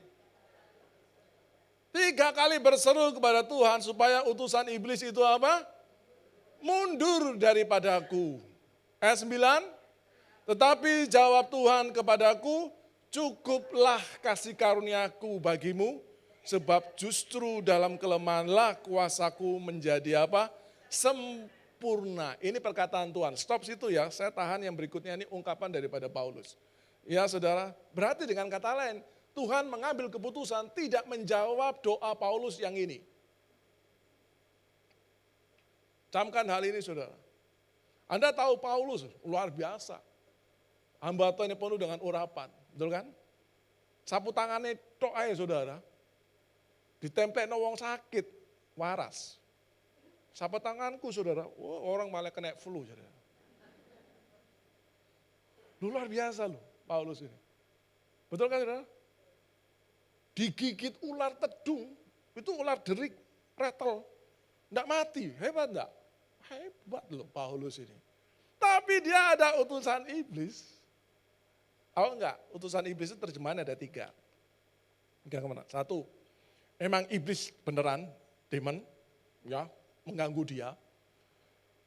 Speaker 1: 3 kali berseru kepada Tuhan supaya utusan iblis itu apa? Mundur daripadaku. Ayat 9. Tetapi jawab Tuhan kepadaku, cukuplah kasih karuniaku bagimu, sebab justru dalam kelemahanlah kuasaku menjadi apa? Sempurna. Ini perkataan Tuhan. Stop situ ya, saya tahan yang berikutnya ini ungkapan daripada Paulus. Ya saudara, berarti dengan kata lain, Tuhan mengambil keputusan tidak menjawab doa Paulus yang ini. Camkan hal ini saudara. Anda tahu Paulus luar biasa. Hamba Tuhan ini penuh dengan urapan, betul kan? Sapu tangannya tok aja saudara. Ditempelin wong sakit, waras. Sapu tanganku saudara, orang malah kena flu saudara. Luar biasa loh Paulus ini. Betul kan saudara? Digigit ular tedung, itu ular derik, retel. Enggak mati, hebat enggak? Hebat loh Paulus ini. Tapi dia ada utusan iblis. Tahu enggak? Utusan iblis itu terjemahan ada 3. Tiga kemana? 1, emang iblis beneran, demon, ya, mengganggu dia.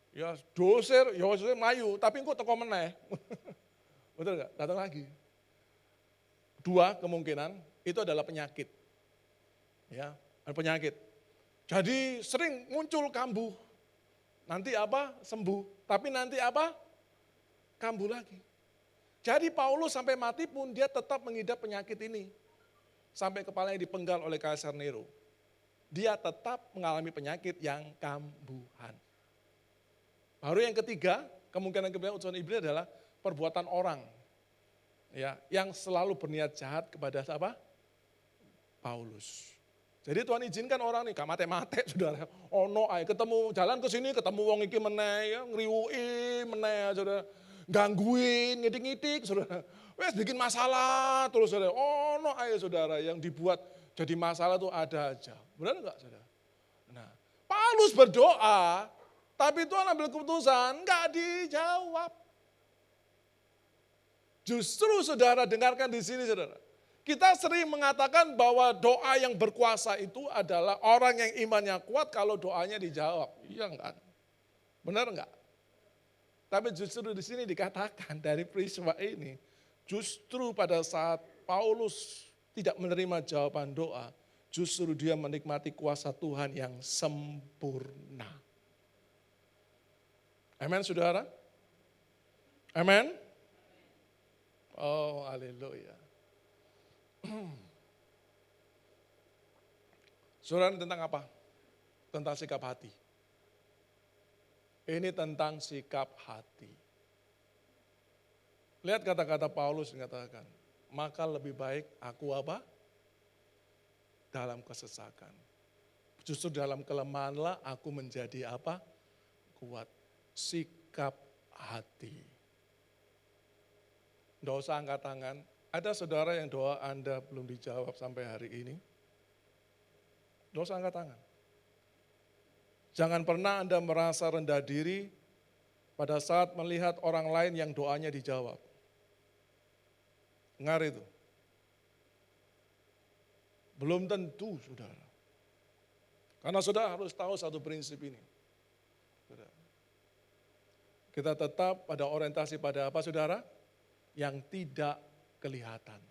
Speaker 1: Ya, doser, ya doser mayu, tapi kok teko meneh. Betul enggak? Datang lagi. 2 kemungkinan, itu adalah penyakit. Ya, penyakit. Jadi sering muncul kambuh. Nanti apa? Sembuh. Tapi nanti apa? Kambuh lagi. Jadi Paulus sampai mati pun dia tetap mengidap penyakit ini. Sampai kepalanya dipenggal oleh Kaisar Nero. Dia tetap mengalami penyakit yang kambuhan. Baru yang ketiga, kemungkinan utusan iblis adalah perbuatan orang. Ya, yang selalu berniat jahat kepada siapa? Paulus. Jadi Tuhan izinkan orang nih, gak mate-mate saudara. Ono ae ketemu jalan ke sini ketemu wong iki meneh ya, ngriwuki meneh saudara. Gangguin, ngidik-ngidik saudara. Wes bikin masalah terus saudara. Ono ae saudara yang dibuat jadi masalah tuh ada aja. Benar enggak saudara? Paulus berdoa, tapi Tuhan ambil keputusan, enggak dijawab. Justru saudara dengarkan di sini saudara. Kita sering mengatakan bahwa doa yang berkuasa itu adalah orang yang imannya kuat kalau doanya dijawab. Iya enggak? Benar enggak? Tapi justru di sini dikatakan dari peristiwa ini, justru pada saat Paulus tidak menerima jawaban doa, justru dia menikmati kuasa Tuhan yang sempurna. Amin saudara? Amin? Oh haleluya. Saudara tentang apa? Tentang sikap hati. Ini tentang sikap hati. Lihat kata-kata Paulus mengatakan, maka lebih baik aku apa? Dalam kesesakan. Justru dalam kelemahanlah aku menjadi apa? Kuat. Sikap hati. Tidak usah angkat tangan. Ada saudara yang doa Anda belum dijawab sampai hari ini? Tidak usah angkat tangan. Jangan pernah Anda merasa rendah diri pada saat melihat orang lain yang doanya dijawab. Dengar itu. Belum tentu, saudara. Karena saudara harus tahu satu prinsip ini. Saudara. Kita tetap pada orientasi pada apa, saudara? Yang tidak kelihatan.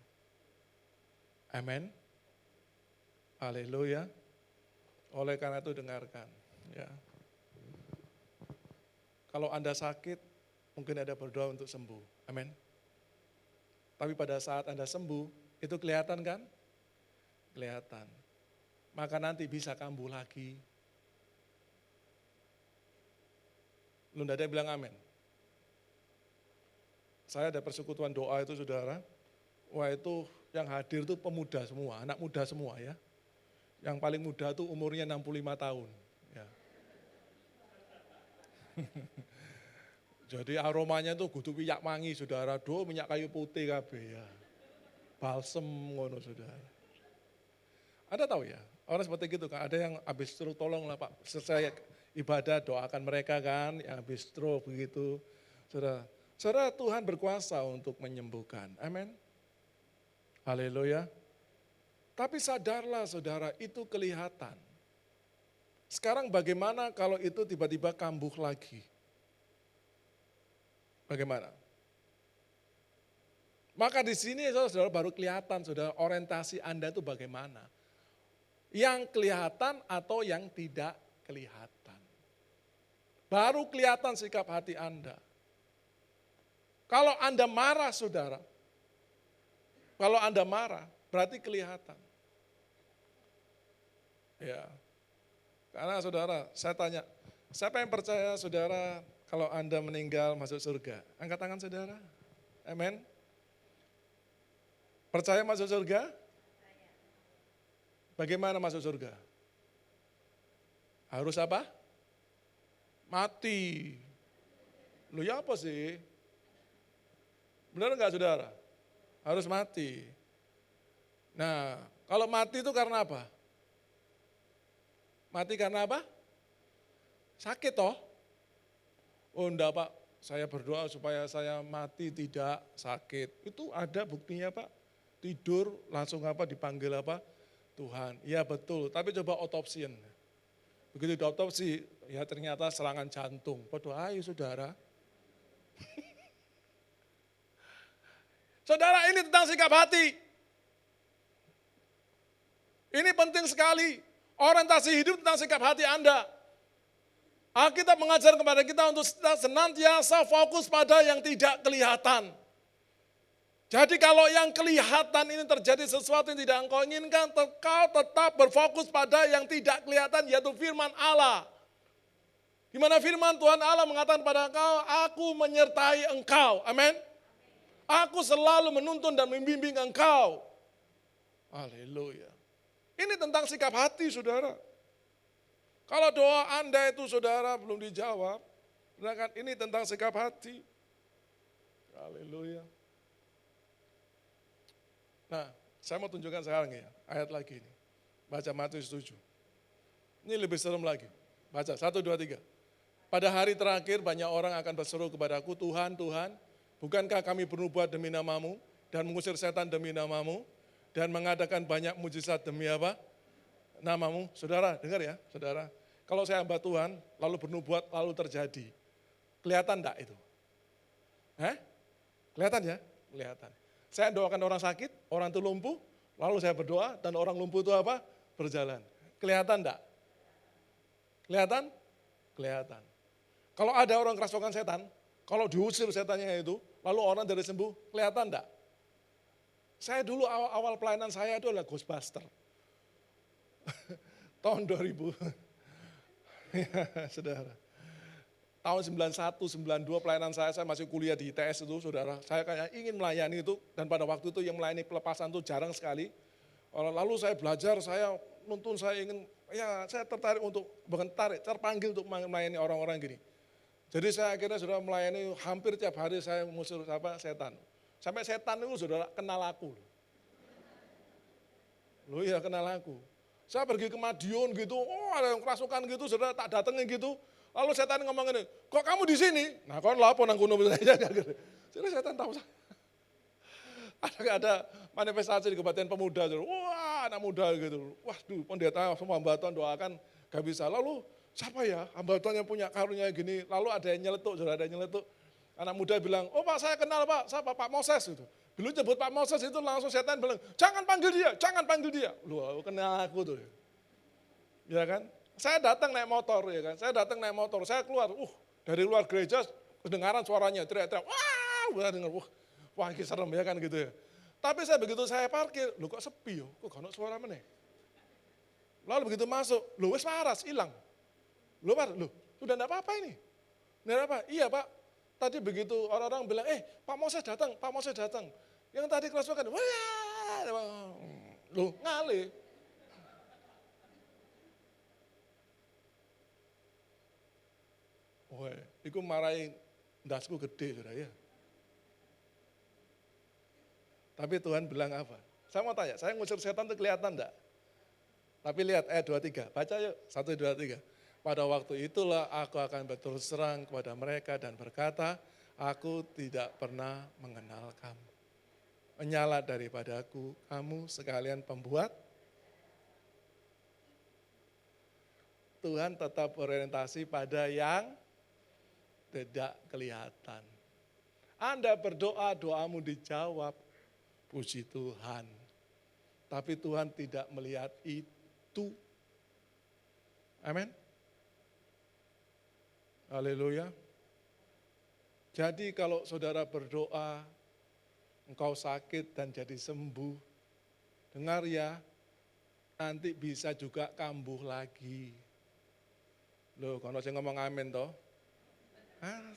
Speaker 1: Amin. Haleluya. Oleh karena itu dengarkan. Ya. Kalau Anda sakit, mungkin Anda berdoa untuk sembuh. Amin. Tapi pada saat Anda sembuh, itu kelihatan kan? Kelihatan. Maka nanti bisa kambuh lagi. Lu tidak ada yang bilang amin. Saya ada persekutuan doa itu saudara. Wah itu yang hadir itu pemuda semua, anak muda semua ya. Yang paling muda itu umurnya 65 tahun. Ya. Jadi aromanya itu kudu minyak wangi saudara, minyak kayu putih kabeh ya. Balsem ngono saudara. Ada tahu ya, orang seperti gitu kan, ada yang habis stroke tolonglah Pak, selesai ibadah doakan mereka kan, yang habis stroke begitu. Saudara Tuhan berkuasa untuk menyembuhkan, amin. Haleluya. Tapi sadarlah saudara, itu kelihatan. Sekarang bagaimana kalau itu tiba-tiba kambuh lagi? Bagaimana? Maka di sini saudara baru kelihatan saudara orientasi Anda itu bagaimana. Yang kelihatan atau yang tidak kelihatan. Baru kelihatan sikap hati Anda. Kalau Anda marah saudara, kalau Anda marah berarti kelihatan. Ya, karena saudara, saya tanya, siapa yang percaya saudara kalau Anda meninggal masuk surga? Angkat tangan saudara, amin. Percaya masuk surga? Bagaimana masuk surga? Harus apa? Mati. Loh ya apa sih? Benar enggak saudara? Harus mati. Nah, kalau mati itu karena apa? Mati karena apa? Sakit toh? Oh enggak Pak, saya berdoa supaya saya mati tidak sakit. Itu ada buktinya Pak. Tidur langsung apa dipanggil apa? Tuhan. Iya betul, tapi coba otopsiin. Begitu diotopsi, ya ternyata serangan jantung. Waduh ayo saudara. Saudara ini tentang sikap hati. Ini penting sekali. Orientasi hidup tentang sikap hati Anda. Alkitab mengajar kepada kita untuk senantiasa fokus pada yang tidak kelihatan. Jadi kalau yang kelihatan ini terjadi sesuatu yang tidak engkau inginkan, kau tetap berfokus pada yang tidak kelihatan, yaitu firman Allah. Di mana firman Tuhan Allah mengatakan pada engkau, aku menyertai engkau. Amin. Aku selalu menuntun dan membimbing engkau. Haleluya. Ini tentang sikap hati saudara. Kalau doa Anda itu saudara belum dijawab, ini tentang sikap hati. Haleluya. Nah, saya mau tunjukkan sekarang ya, ayat lagi ini. Baca Matius 7. Ini lebih serem lagi. Baca, 1, 2, 3. Pada hari terakhir banyak orang akan berseru kepadaku, Tuhan, Tuhan, bukankah kami bernubuat demi namamu, dan mengusir setan demi namamu, dan mengadakan banyak mujizat demi apa? Namamu. Saudara, dengar ya, saudara. Kalau saya hamba Tuhan, lalu bernubuat, lalu terjadi. Kelihatan enggak itu? Kelihatan ya? Kelihatan. Saya doakan orang sakit, orang itu lumpuh, lalu saya berdoa, dan orang lumpuh itu apa? Berjalan. Kelihatan enggak? Kelihatan? Kelihatan. Kalau ada orang kerasukan setan, kalau diusir setannya itu, lalu orang dari sembuh, kelihatan enggak? Saya dulu awal pelayanan saya itu adalah Ghostbuster. Tahun 2000. Ya, saudara. Tahun 91, 92 pelayanan saya masih kuliah di ITS itu, saudara. Saya kayak ingin melayani itu, dan pada waktu itu yang melayani pelepasan itu jarang sekali. Lalu saya belajar, saya nuntun, saya ingin, ya saya tertarik untuk, bukan terpanggil untuk melayani orang-orang gini. Jadi saya akhirnya sudah melayani hampir tiap hari saya mengusir setan. Sampai setan itu saudara kenal aku. Loh ya kenal aku. Saya pergi ke Madiun gitu, oh ada yang kerasukan gitu, saudara tak datengin gitu. Lalu setan ngomong ini, kok kamu di sini? Nah kon lapo nang kuno saya gitu. Jadi setan tahu saya. Ada manifestasi di Kabupaten Pemuda, wah anak muda gitu. Waduh, pendeta semua hamba Tuhan doakan gak bisa. Lalu siapa ya hamba Tuhan yang punya karunia gini? Lalu ada yang nyeletuk, saudara ada yang nyeletuk. Anak muda bilang, oh Pak saya kenal Pak, saya Pak Moses itu. Belum nyebut Pak Moses itu langsung setan bilang, jangan panggil dia, jangan panggil dia. Lu kenal aku tuh. Ya kan? Saya datang naik motor ya kan, saya datang naik motor, saya keluar, dari luar gereja kedengaran suaranya, teriak-teriak, wah dengar, wah ini serem ya kan gitu ya. Tapi saya begitu saya parkir, lu kok sepi yo, kok gak ada suara mana? Lalu begitu masuk, lu wes waras, hilang. Lu sudah enggak apa-apa ini. Enggak apa? Iya Pak, tadi begitu orang-orang bilang, Pak Moses datang, Pak Moses datang. Yang tadi kerasukan, wah, lu ngalih. Wah, itu marahin ndasku gede sudah ya. Tapi Tuhan bilang apa? Saya mau tanya, saya ngusir setan itu kelihatan enggak? Tapi lihat ayat 23, baca yuk, 1, 2, 3. Pada waktu itulah aku akan berterus terang kepada mereka dan berkata, aku tidak pernah mengenal kamu. Menyala daripadaku, kamu sekalian pembuat. Tuhan tetap orientasi pada yang tidak kelihatan. Anda berdoa, doamu dijawab, puji Tuhan. Tapi Tuhan tidak melihat itu. Amin. Haleluya. Jadi kalau saudara berdoa, engkau sakit dan jadi sembuh, dengar ya, nanti bisa juga kambuh lagi. Loh, kalau saya ngomong amin toh.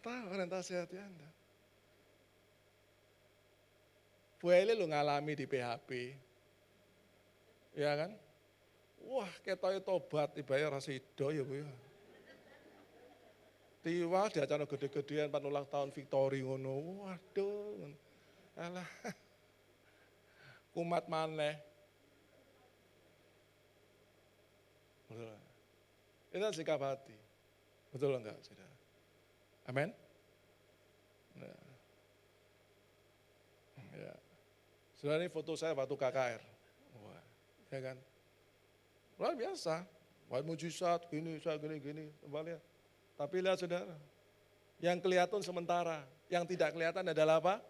Speaker 1: Tahu orientasi hati Anda. Bu Eli lo ngalami di PHP. Ya kan? Wah, ketoke tobat dibayar rasido ya Bu ya. Tiwa di acara gede-gedean 4 ulang tahun Victory ngono. Waduh. Alah. Kumat maneh. Betul. Itu sikap hati. Betul enggak, Saudara? Amin. Nah. Ya. Saudara, ini foto saya waktu KKR. Wah, ya kan? Luar biasa. Wah, mujizat gini, gini. Kembali. Tapi lihat saudara, yang kelihatan sementara, yang tidak kelihatan adalah apa?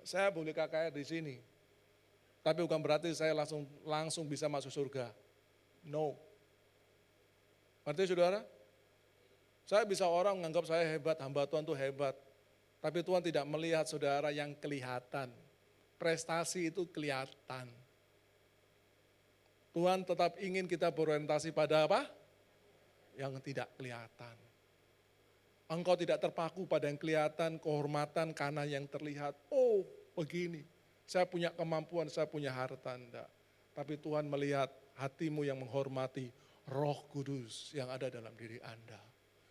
Speaker 1: Saya boleh KKR di sini. Tapi bukan berarti saya langsung bisa masuk surga. No. Artinya saudara, saya bisa orang menganggap saya hebat, hamba Tuhan itu hebat. Tapi Tuhan tidak melihat saudara yang kelihatan. Prestasi itu kelihatan. Tuhan tetap ingin kita berorientasi pada apa? Yang tidak kelihatan. Engkau tidak terpaku pada yang kelihatan, kehormatan karena yang terlihat. Oh begini, saya punya kemampuan, saya punya harta, enggak. Tapi Tuhan melihat hatimu yang menghormati Roh Kudus yang ada dalam diri Anda.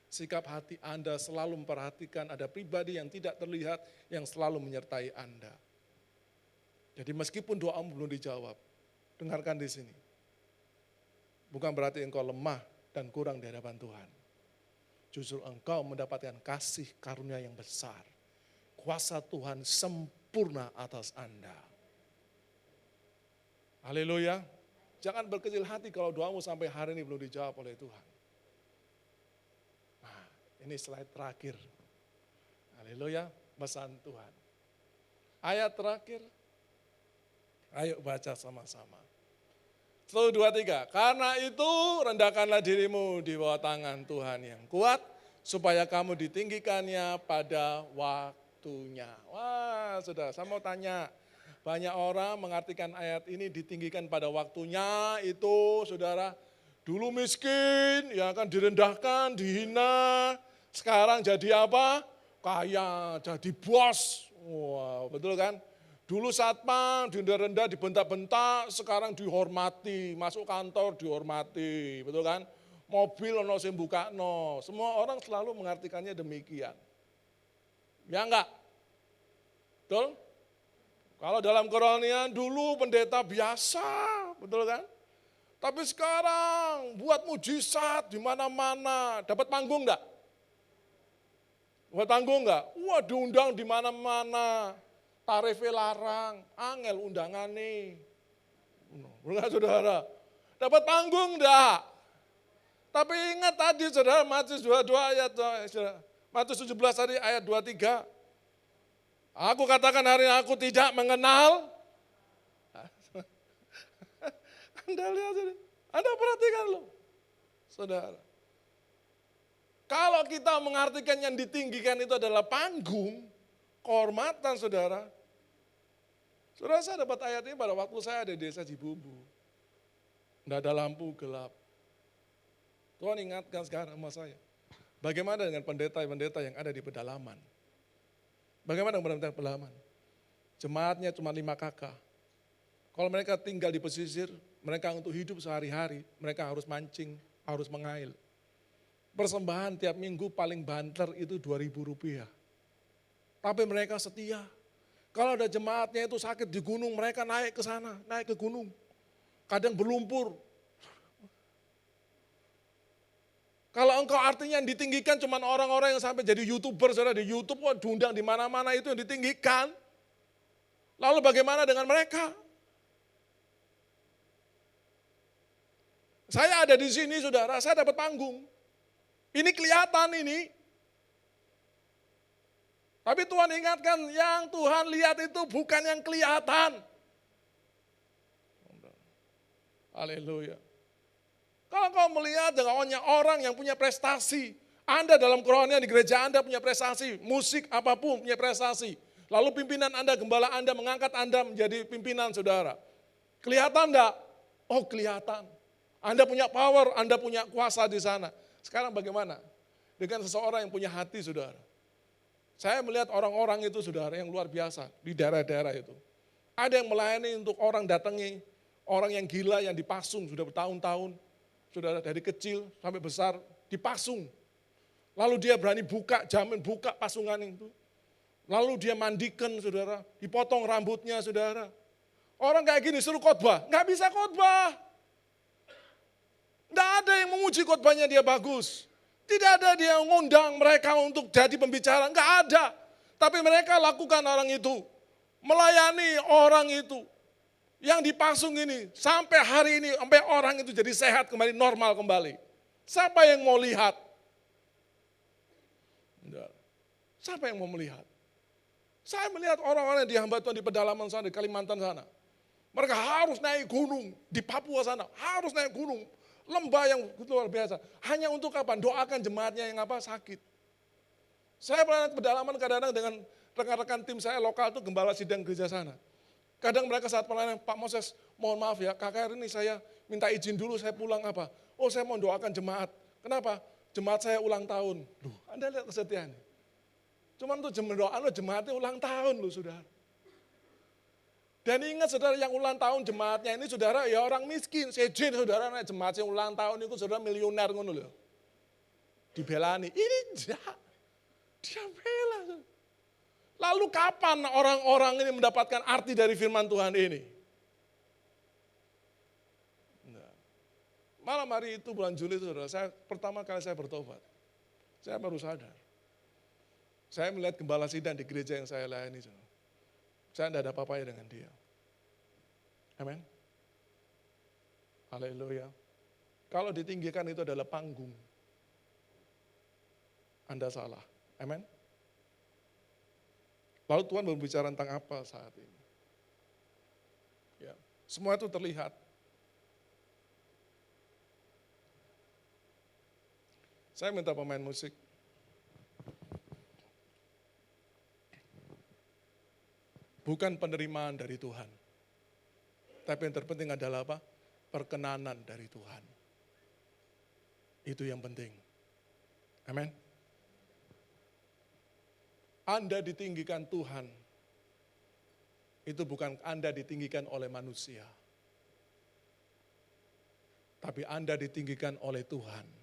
Speaker 1: Sikap hati Anda selalu memperhatikan ada pribadi yang tidak terlihat yang selalu menyertai Anda. Jadi meskipun doamu belum dijawab, dengarkan di sini. Bukan berarti engkau lemah, dan kurang di hadapan Tuhan. Justru engkau mendapatkan kasih karunia yang besar. Kuasa Tuhan sempurna atas Anda. Haleluya. Jangan berkecil hati kalau doamu sampai hari ini belum dijawab oleh Tuhan. Nah, ini slide terakhir. Haleluya, pesan Tuhan. Ayat terakhir. Ayo baca sama-sama. 1, 2, 3. Karena itu rendahkanlah dirimu di bawah tangan Tuhan yang kuat, supaya kamu ditinggikannya pada waktunya. Wah, saudara, saya mau tanya. Banyak orang mengartikan ayat ini ditinggikan pada waktunya itu, saudara, dulu miskin, ya kan direndahkan, dihina, sekarang jadi apa? Kaya, jadi bos. Wah, betul kan? Dulu satpam, rendah-rendah, dibentak-bentak, sekarang dihormati, masuk kantor dihormati, betul kan? Mobil ono sing bukakno, semua orang selalu mengartikannya demikian. Ya enggak? Betul? Kalau dalam kerohanian dulu pendeta biasa, betul kan? Tapi sekarang buat mujizat di mana-mana, dapat panggung enggak? Dapat panggung enggak? Wah, diundang di mana-mana. Tarifnya larang, angel undangan nih. Benar saudara? Dapat panggung enggak? Tapi ingat tadi saudara, Matius 22 ayat, Matius 17 tadi ayat 23. Aku katakan hari ini aku tidak mengenal. Anda lihat ini, Anda perhatikan loh. Saudara. Kalau kita mengartikan yang ditinggikan itu adalah panggung, kehormatan saudara. Saudara, saya dapat ayat ini pada waktu saya ada di desa Cibumbu. Tidak ada lampu, gelap. Tuhan ingatkan sekarang sama saya. Bagaimana dengan pendeta-pendeta yang ada di pedalaman? Bagaimana dengan pendeta pedalaman? Jemaatnya cuma 5 kakak. Kalau mereka tinggal di pesisir, mereka untuk hidup sehari-hari, mereka harus mancing, harus mengail. Persembahan tiap minggu paling banter itu Rp2.000. Tapi mereka setia. Kalau ada jemaatnya itu sakit di gunung, mereka naik ke sana, naik ke gunung. Kadang berlumpur. Kalau engkau artinya yang ditinggikan cuma orang-orang yang sampai jadi YouTuber, saudara, di YouTube, wah, diundang di mana-mana itu yang ditinggikan. Lalu bagaimana dengan mereka? Saya ada di sini, saudara, saya dapat panggung. Ini kelihatan ini. Tapi Tuhan ingatkan, yang Tuhan lihat itu bukan yang kelihatan. Haleluya. Kalau kau melihat dengan orang yang punya prestasi, Anda dalam kerohanian di gereja Anda punya prestasi, musik apapun punya prestasi. Lalu pimpinan Anda, gembala Anda mengangkat Anda menjadi pimpinan saudara. Kelihatan enggak? Oh, kelihatan. Anda punya power, Anda punya kuasa di sana. Sekarang bagaimana? Dengan seseorang yang punya hati, saudara. Saya melihat orang-orang itu, saudara, yang luar biasa di daerah-daerah itu. Ada yang melayani untuk orang datangi, orang yang gila yang dipasung sudah bertahun-tahun. Saudara, dari kecil sampai besar dipasung. Lalu dia berani buka, jamin buka pasungan itu. Lalu dia mandikan, saudara, dipotong rambutnya, saudara. Orang kayak gini suruh khotbah, nggak bisa khotbah. Nggak ada yang memuji khotbahnya dia bagus. Tidak ada dia ngundang mereka untuk jadi pembicara, nggak ada. Tapi mereka lakukan orang itu, melayani orang itu. Yang dipasung ini, sampai hari ini, sampai orang itu jadi sehat kembali, normal kembali. Siapa yang mau lihat? Siapa yang mau melihat? Saya melihat orang-orang yang dihamba Tuhan di pedalaman sana, di Kalimantan sana. Mereka harus naik gunung, di Papua sana, harus naik gunung. Lembah yang luar biasa. Hanya untuk apa? Doakan jemaatnya yang apa? Sakit. Saya pernah ke pedalaman kadang-kadang dengan rekan-rekan tim saya lokal itu gembala sidang gereja sana. Kadang mereka saat pelayanan, Pak Moses, mohon maaf ya, KKR ini saya minta izin dulu saya pulang apa? Oh, saya mau doakan jemaat. Kenapa? Jemaat saya ulang tahun. Loh, Anda lihat kesetiaan. Cuman untuk jemaatnya ulang tahun loh, saudara. Dan ingat saudara, yang ulang tahun jemaatnya ini saudara ya orang miskin. Sejen saudara, jemaat yang ulang tahun itu saudara miliuner ngono loh. Dibelani, ini dia bela. Lalu kapan orang-orang ini mendapatkan arti dari firman Tuhan ini? Malam hari itu bulan Juli itu saudara, pertama kali saya bertobat. Saya baru sadar. Saya melihat gembala sidang di gereja yang saya layani. Saudara. Saya tidak ada apa-apanya dengan dia. Amin. Haleluya. Kalau ditinggikan itu adalah panggung. Anda salah. Amin. Lalu Tuhan berbicara tentang apa saat ini? Ya, semua itu terlihat. Saya minta pemain musik. Bukan penerimaan dari Tuhan. Tapi yang terpenting adalah apa? Perkenanan dari Tuhan. Itu yang penting. Amin. Anda ditinggikan Tuhan. Itu bukan Anda ditinggikan oleh manusia. Tapi Anda ditinggikan oleh Tuhan.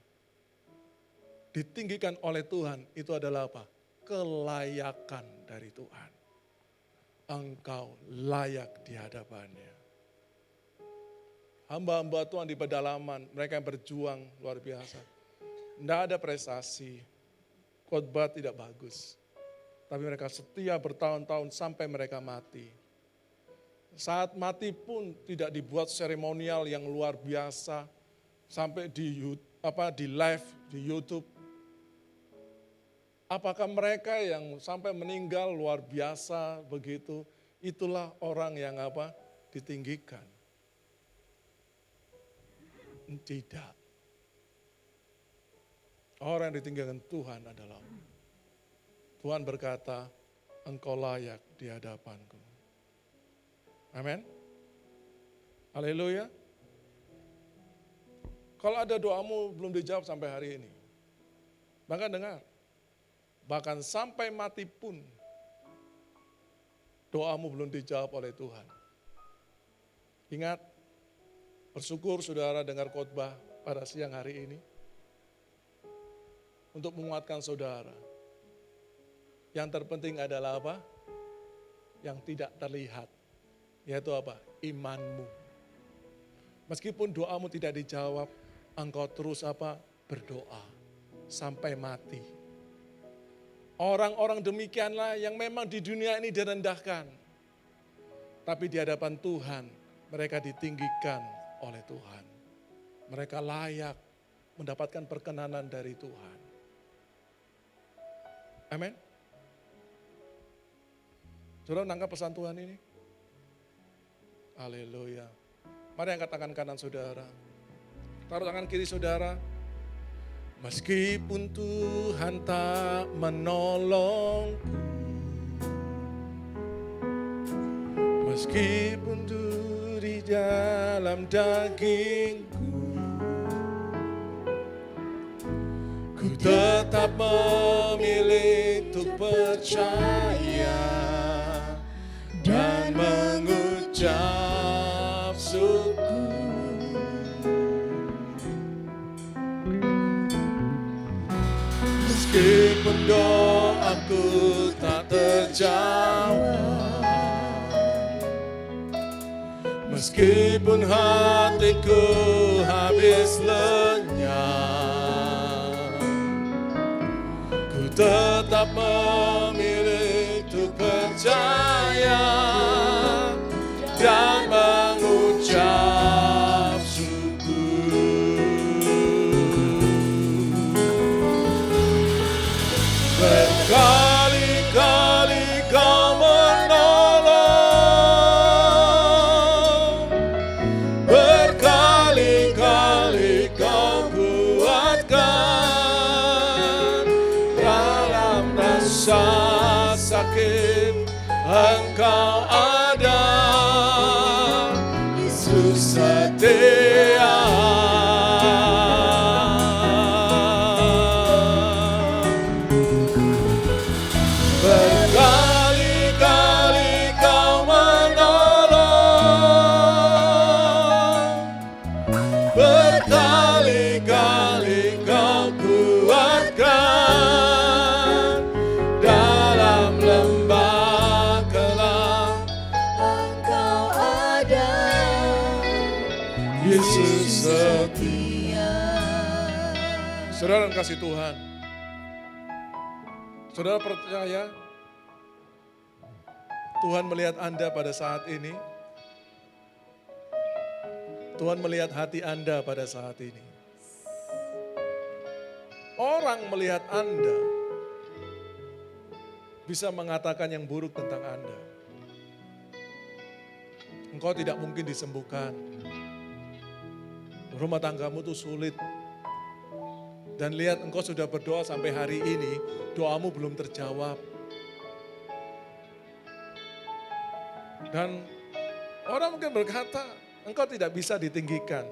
Speaker 1: Ditinggikan oleh Tuhan itu adalah apa? Kelayakan dari Tuhan. Engkau layak di hadapannya. Hamba-hamba Tuhan di pedalaman, mereka yang berjuang luar biasa. Tidak ada prestasi, khotbah tidak bagus. Tapi mereka setia bertahun-tahun sampai mereka mati. Saat mati pun tidak dibuat seremonial yang luar biasa. Sampai di live di YouTube. Apakah mereka yang sampai meninggal luar biasa begitu? Itulah orang yang ditinggikan. Tidak. Orang yang ditinggikan Tuhan adalah Tuhan berkata, engkau layak di hadapanku. Amin. Haleluya. Kalau ada doamu belum dijawab sampai hari ini, bahkan dengar, bahkan sampai mati pun doamu belum dijawab oleh Tuhan. Ingat, bersyukur saudara dengar khotbah pada siang hari ini untuk menguatkan saudara. Yang terpenting adalah apa? Yang tidak terlihat, yaitu apa? Imanmu. Meskipun doamu tidak dijawab, engkau terus berdoa sampai mati. Orang-orang demikianlah yang memang di dunia ini direndahkan. Tapi di hadapan Tuhan, mereka ditinggikan oleh Tuhan. Mereka layak mendapatkan perkenanan dari Tuhan. Amin. Saudara nangkap pesan Tuhan ini? Haleluya. Mari angkat tangan kanan saudara. Taruh tangan kiri saudara. Meskipun Tuhan tak menolongku, meskipun di dalam dagingku, ku tetap memilih untuk percaya dan mengucap syukur. Meskipun doaku tak terjawab, meskipun hatiku habis lenyap, ku tetap memilih untuk percaya dan mengucap syukur. Berkali-kali kau menolong, berkali-kali kau kuatkan dalam rasa sakit. Yesus setia. Saudara kasih Tuhan, saudara percaya Tuhan melihat Anda pada saat ini. Tuhan melihat hati Anda pada saat ini. Orang melihat Anda bisa mengatakan yang buruk tentang Anda. Engkau tidak mungkin disembuhkan. Rumah tanggamu itu sulit. Dan lihat engkau sudah berdoa sampai hari ini, doamu belum terjawab. Dan orang mungkin berkata, engkau tidak bisa ditinggikan.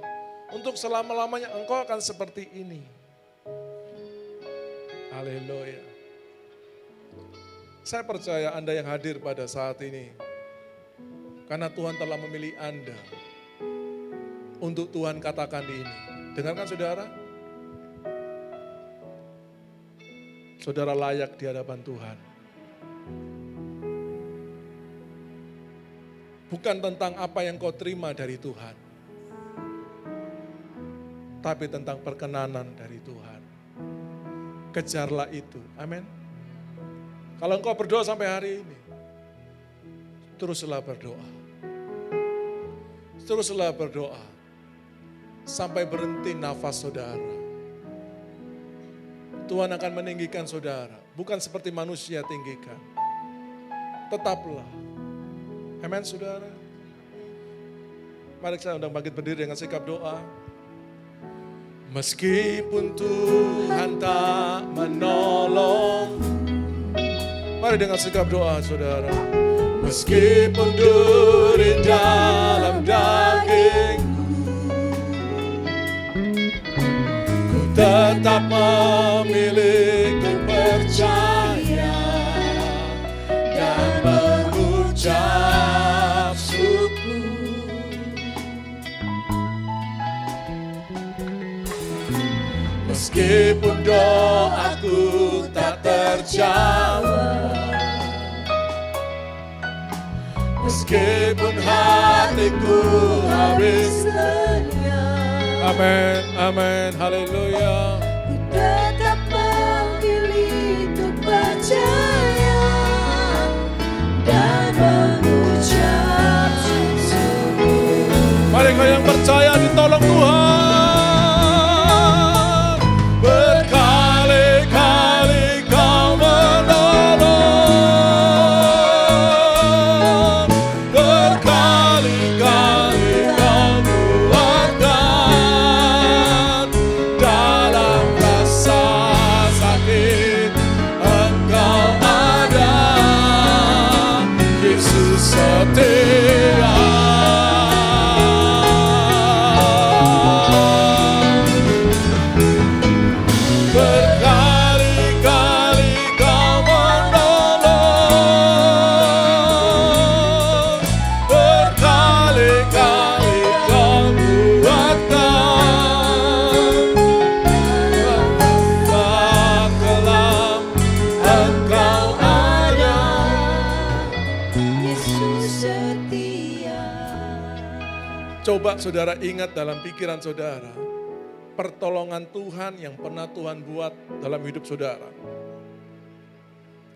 Speaker 1: Untuk selama-lamanya engkau akan seperti ini. Haleluya. Saya percaya Anda yang hadir pada saat ini. Karena Tuhan telah memilih Anda. Untuk Tuhan katakan ini. Dengarkan saudara. Saudara layak di hadapan Tuhan. Bukan tentang apa yang kau terima dari Tuhan. Tapi tentang perkenanan dari Tuhan. Kejarlah itu. Amin. Kalau engkau berdoa sampai hari ini. Teruslah berdoa. Teruslah berdoa. Sampai berhenti nafas saudara. Tuhan akan meninggikan saudara. Bukan seperti manusia tinggikan. Tetaplah. Amin saudara. Mari saya undang bangkit berdiri dengan sikap doa. Meskipun Tuhan tak menolong. Mari dengan sikap doa saudara. Meskipun duri dalam dagingku, ku tetap memilih, ku percaya dan mengucap syukur. Meskipun doaku tak terjawab, meskipun hatiku habis lenyap. Amin, amin, haleluya.
Speaker 2: Ku tetap memilih untuk percaya dan mengucap syukur.
Speaker 1: Mari kau yang percaya ditolong Tuhan. Berkali-kali kau menolong. Berkali-kali kau kuatkan. Dalam rasa sakit engkau ada. Yesus setia. Berkali-kali kau menolong, berkali-kali kau kuatkan. Tak kelam engkau ada.
Speaker 2: Yesus setia.
Speaker 1: Coba saudara ingat dalam pikiran saudara, pertolongan Tuhan yang pernah Tuhan buat dalam hidup saudara.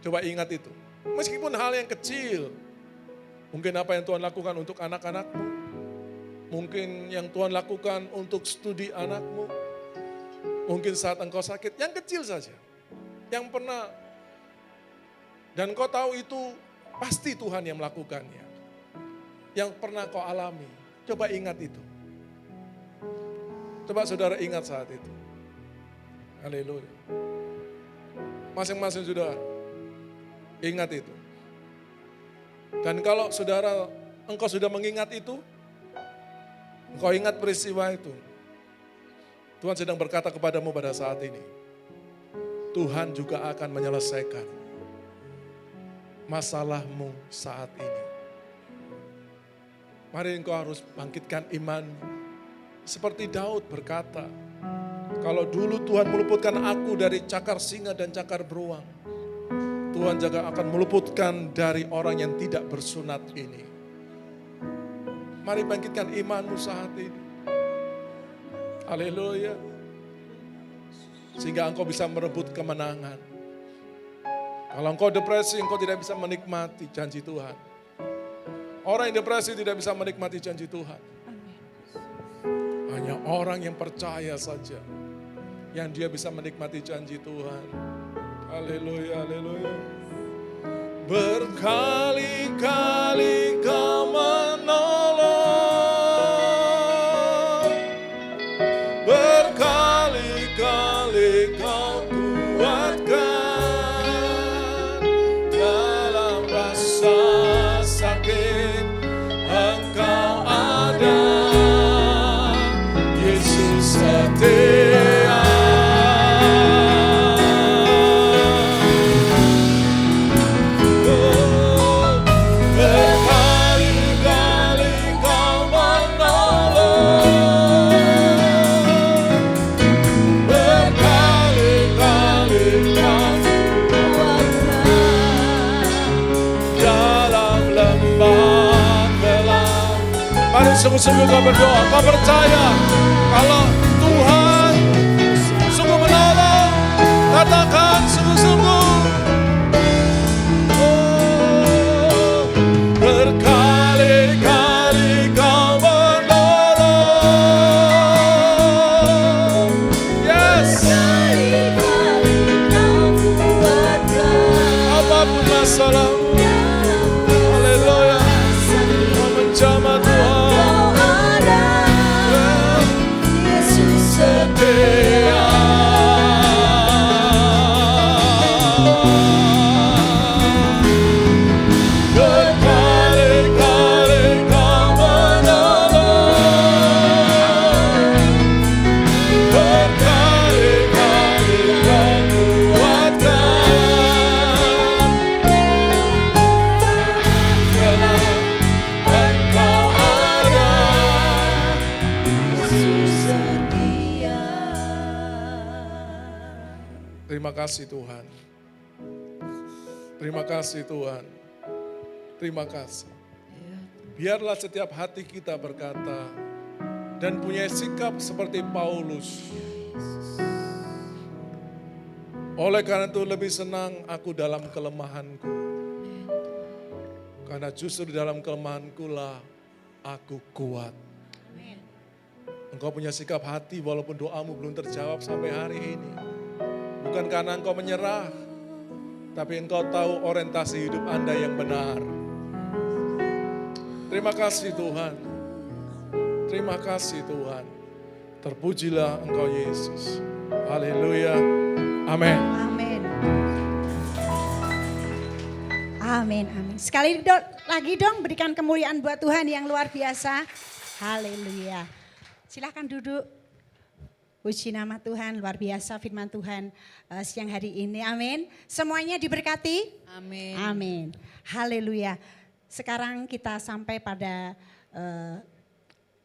Speaker 1: Coba ingat itu. Meskipun hal yang kecil. Mungkin apa yang Tuhan lakukan untuk anak-anakmu. Mungkin yang Tuhan lakukan untuk studi anakmu. Mungkin saat engkau sakit. Yang kecil saja. Yang pernah. Dan kau tahu itu pasti Tuhan yang melakukannya. Yang pernah kau alami. Coba ingat itu. Coba saudara ingat saat itu. Haleluya. Masing-masing saudara ingat itu. Dan kalau saudara engkau sudah mengingat itu, engkau ingat peristiwa itu. Tuhan sedang berkata kepadamu pada saat ini. Tuhan juga akan menyelesaikan masalahmu saat ini. Mari engkau harus bangkitkan imanmu. Seperti Daud berkata, kalau dulu Tuhan meluputkan aku dari cakar singa dan cakar beruang, Tuhan juga akan meluputkan dari orang yang tidak bersunat ini. Mari bangkitkan imanmu saat ini. Haleluya. Sehingga engkau bisa merebut kemenangan. Kalau engkau depresi, engkau tidak bisa menikmati janji Tuhan. Orang yang depresi tidak bisa menikmati janji Tuhan. Hanya orang yang percaya saja yang dia bisa menikmati janji Tuhan. Haleluya, haleluya. Berkali-kali Kau menolong, berkali-kali Kau kuatkan. Dalam rasa sakit Engkau ada, Yesus setia. Sungguh-sungguh kau berdoa, kau percaya kalau Tuhan sungguh menolong, katakan sungguh-sungguh. Oh, berkali-kali Kau menolong. Yes.
Speaker 2: Berkali-kali Kau kuatkan.
Speaker 1: Apapun masalahmu, haleluya, Kau menjamah Tuhan. Terima kasih Tuhan. Terima kasih Tuhan. Terima kasih. Biarlah setiap hati kita berkata dan punya sikap seperti Paulus. Oleh karena itu lebih senang aku dalam kelemahanku. Karena justru di dalam kelemahanku lah aku kuat. Engkau punya sikap hati walaupun doamu belum terjawab sampai hari ini. Bukan karena engkau menyerah, tapi engkau tahu orientasi hidup Anda yang benar. Terima kasih Tuhan. Terima kasih Tuhan. Terpujilah Engkau Yesus. Haleluya. Amin.
Speaker 3: Amin. Amin, amin. Sekali lagi dong berikan kemuliaan buat Tuhan yang luar biasa. Haleluya. Silakan duduk. Puji nama Tuhan, luar biasa firman Tuhan siang hari ini. Amin. Semuanya diberkati.
Speaker 2: Amin.
Speaker 3: Amin. Haleluya. Sekarang kita sampai pada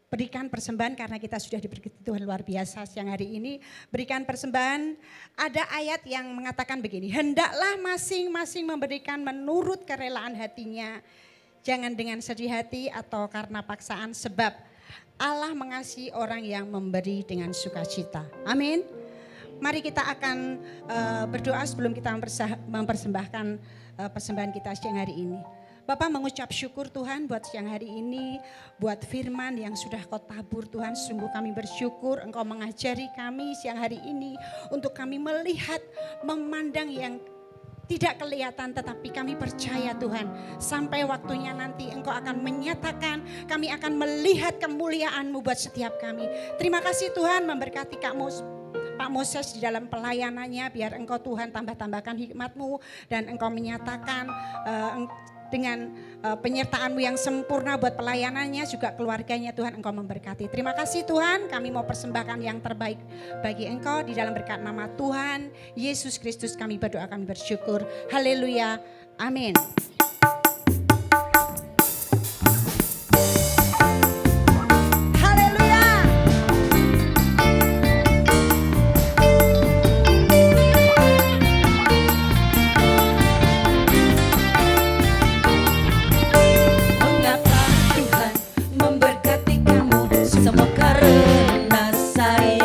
Speaker 3: berikan persembahan karena kita sudah diberkati Tuhan luar biasa siang hari ini. Berikan persembahan, ada ayat yang mengatakan begini, hendaklah masing-masing memberikan menurut kerelaan hatinya, jangan dengan sedih hati atau karena paksaan, sebab Allah mengasihi orang yang memberi dengan sukacita. Amin. Mari kita akan berdoa sebelum kita mempersembahkan persembahan kita siang hari ini. Bapak mengucap syukur Tuhan buat siang hari ini, buat firman yang sudah Kau tabur Tuhan. Sungguh kami bersyukur Engkau mengajari kami siang hari ini untuk kami melihat, memandang yang tidak kelihatan, tetapi kami percaya Tuhan sampai waktunya nanti Engkau akan menyatakan, kami akan melihat kemuliaan-Mu buat setiap kami. Terima kasih Tuhan memberkati Pak Moses di dalam pelayanannya, biar Engkau Tuhan tambah-tambahkan hikmat-Mu dan Engkau menyatakan dengan penyertaan-Mu yang sempurna buat pelayanannya, juga keluarganya Tuhan Engkau memberkati. Terima kasih Tuhan, kami mau persembahkan yang terbaik bagi Engkau di dalam berkat nama Tuhan Yesus Kristus kami berdoa, kami bersyukur. Haleluya, amin.
Speaker 2: Mengapa Tuhan memberkati kamu semua karena saya.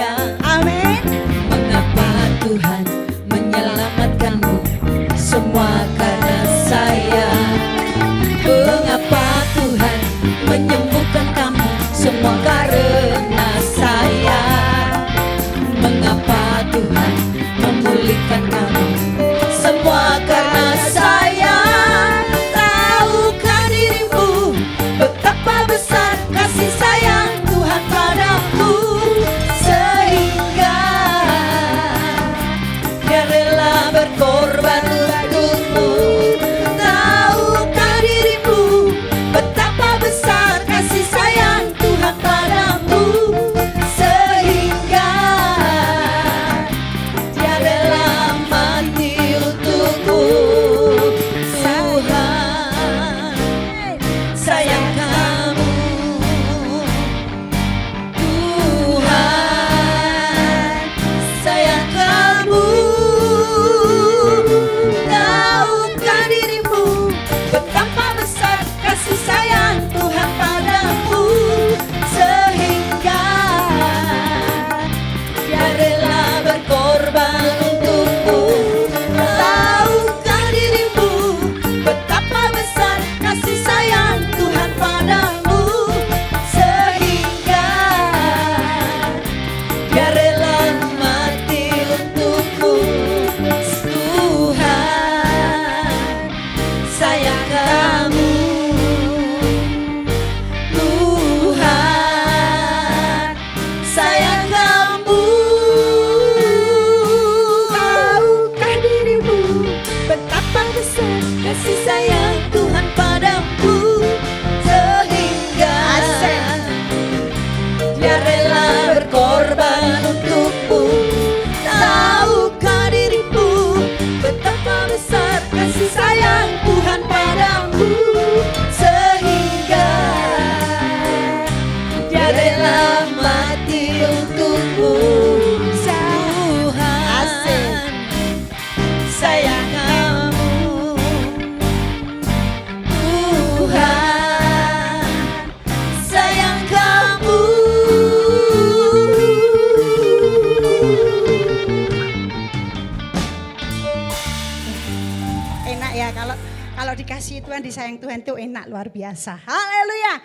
Speaker 3: sayang Tuhan itu enak luar biasa. Haleluya.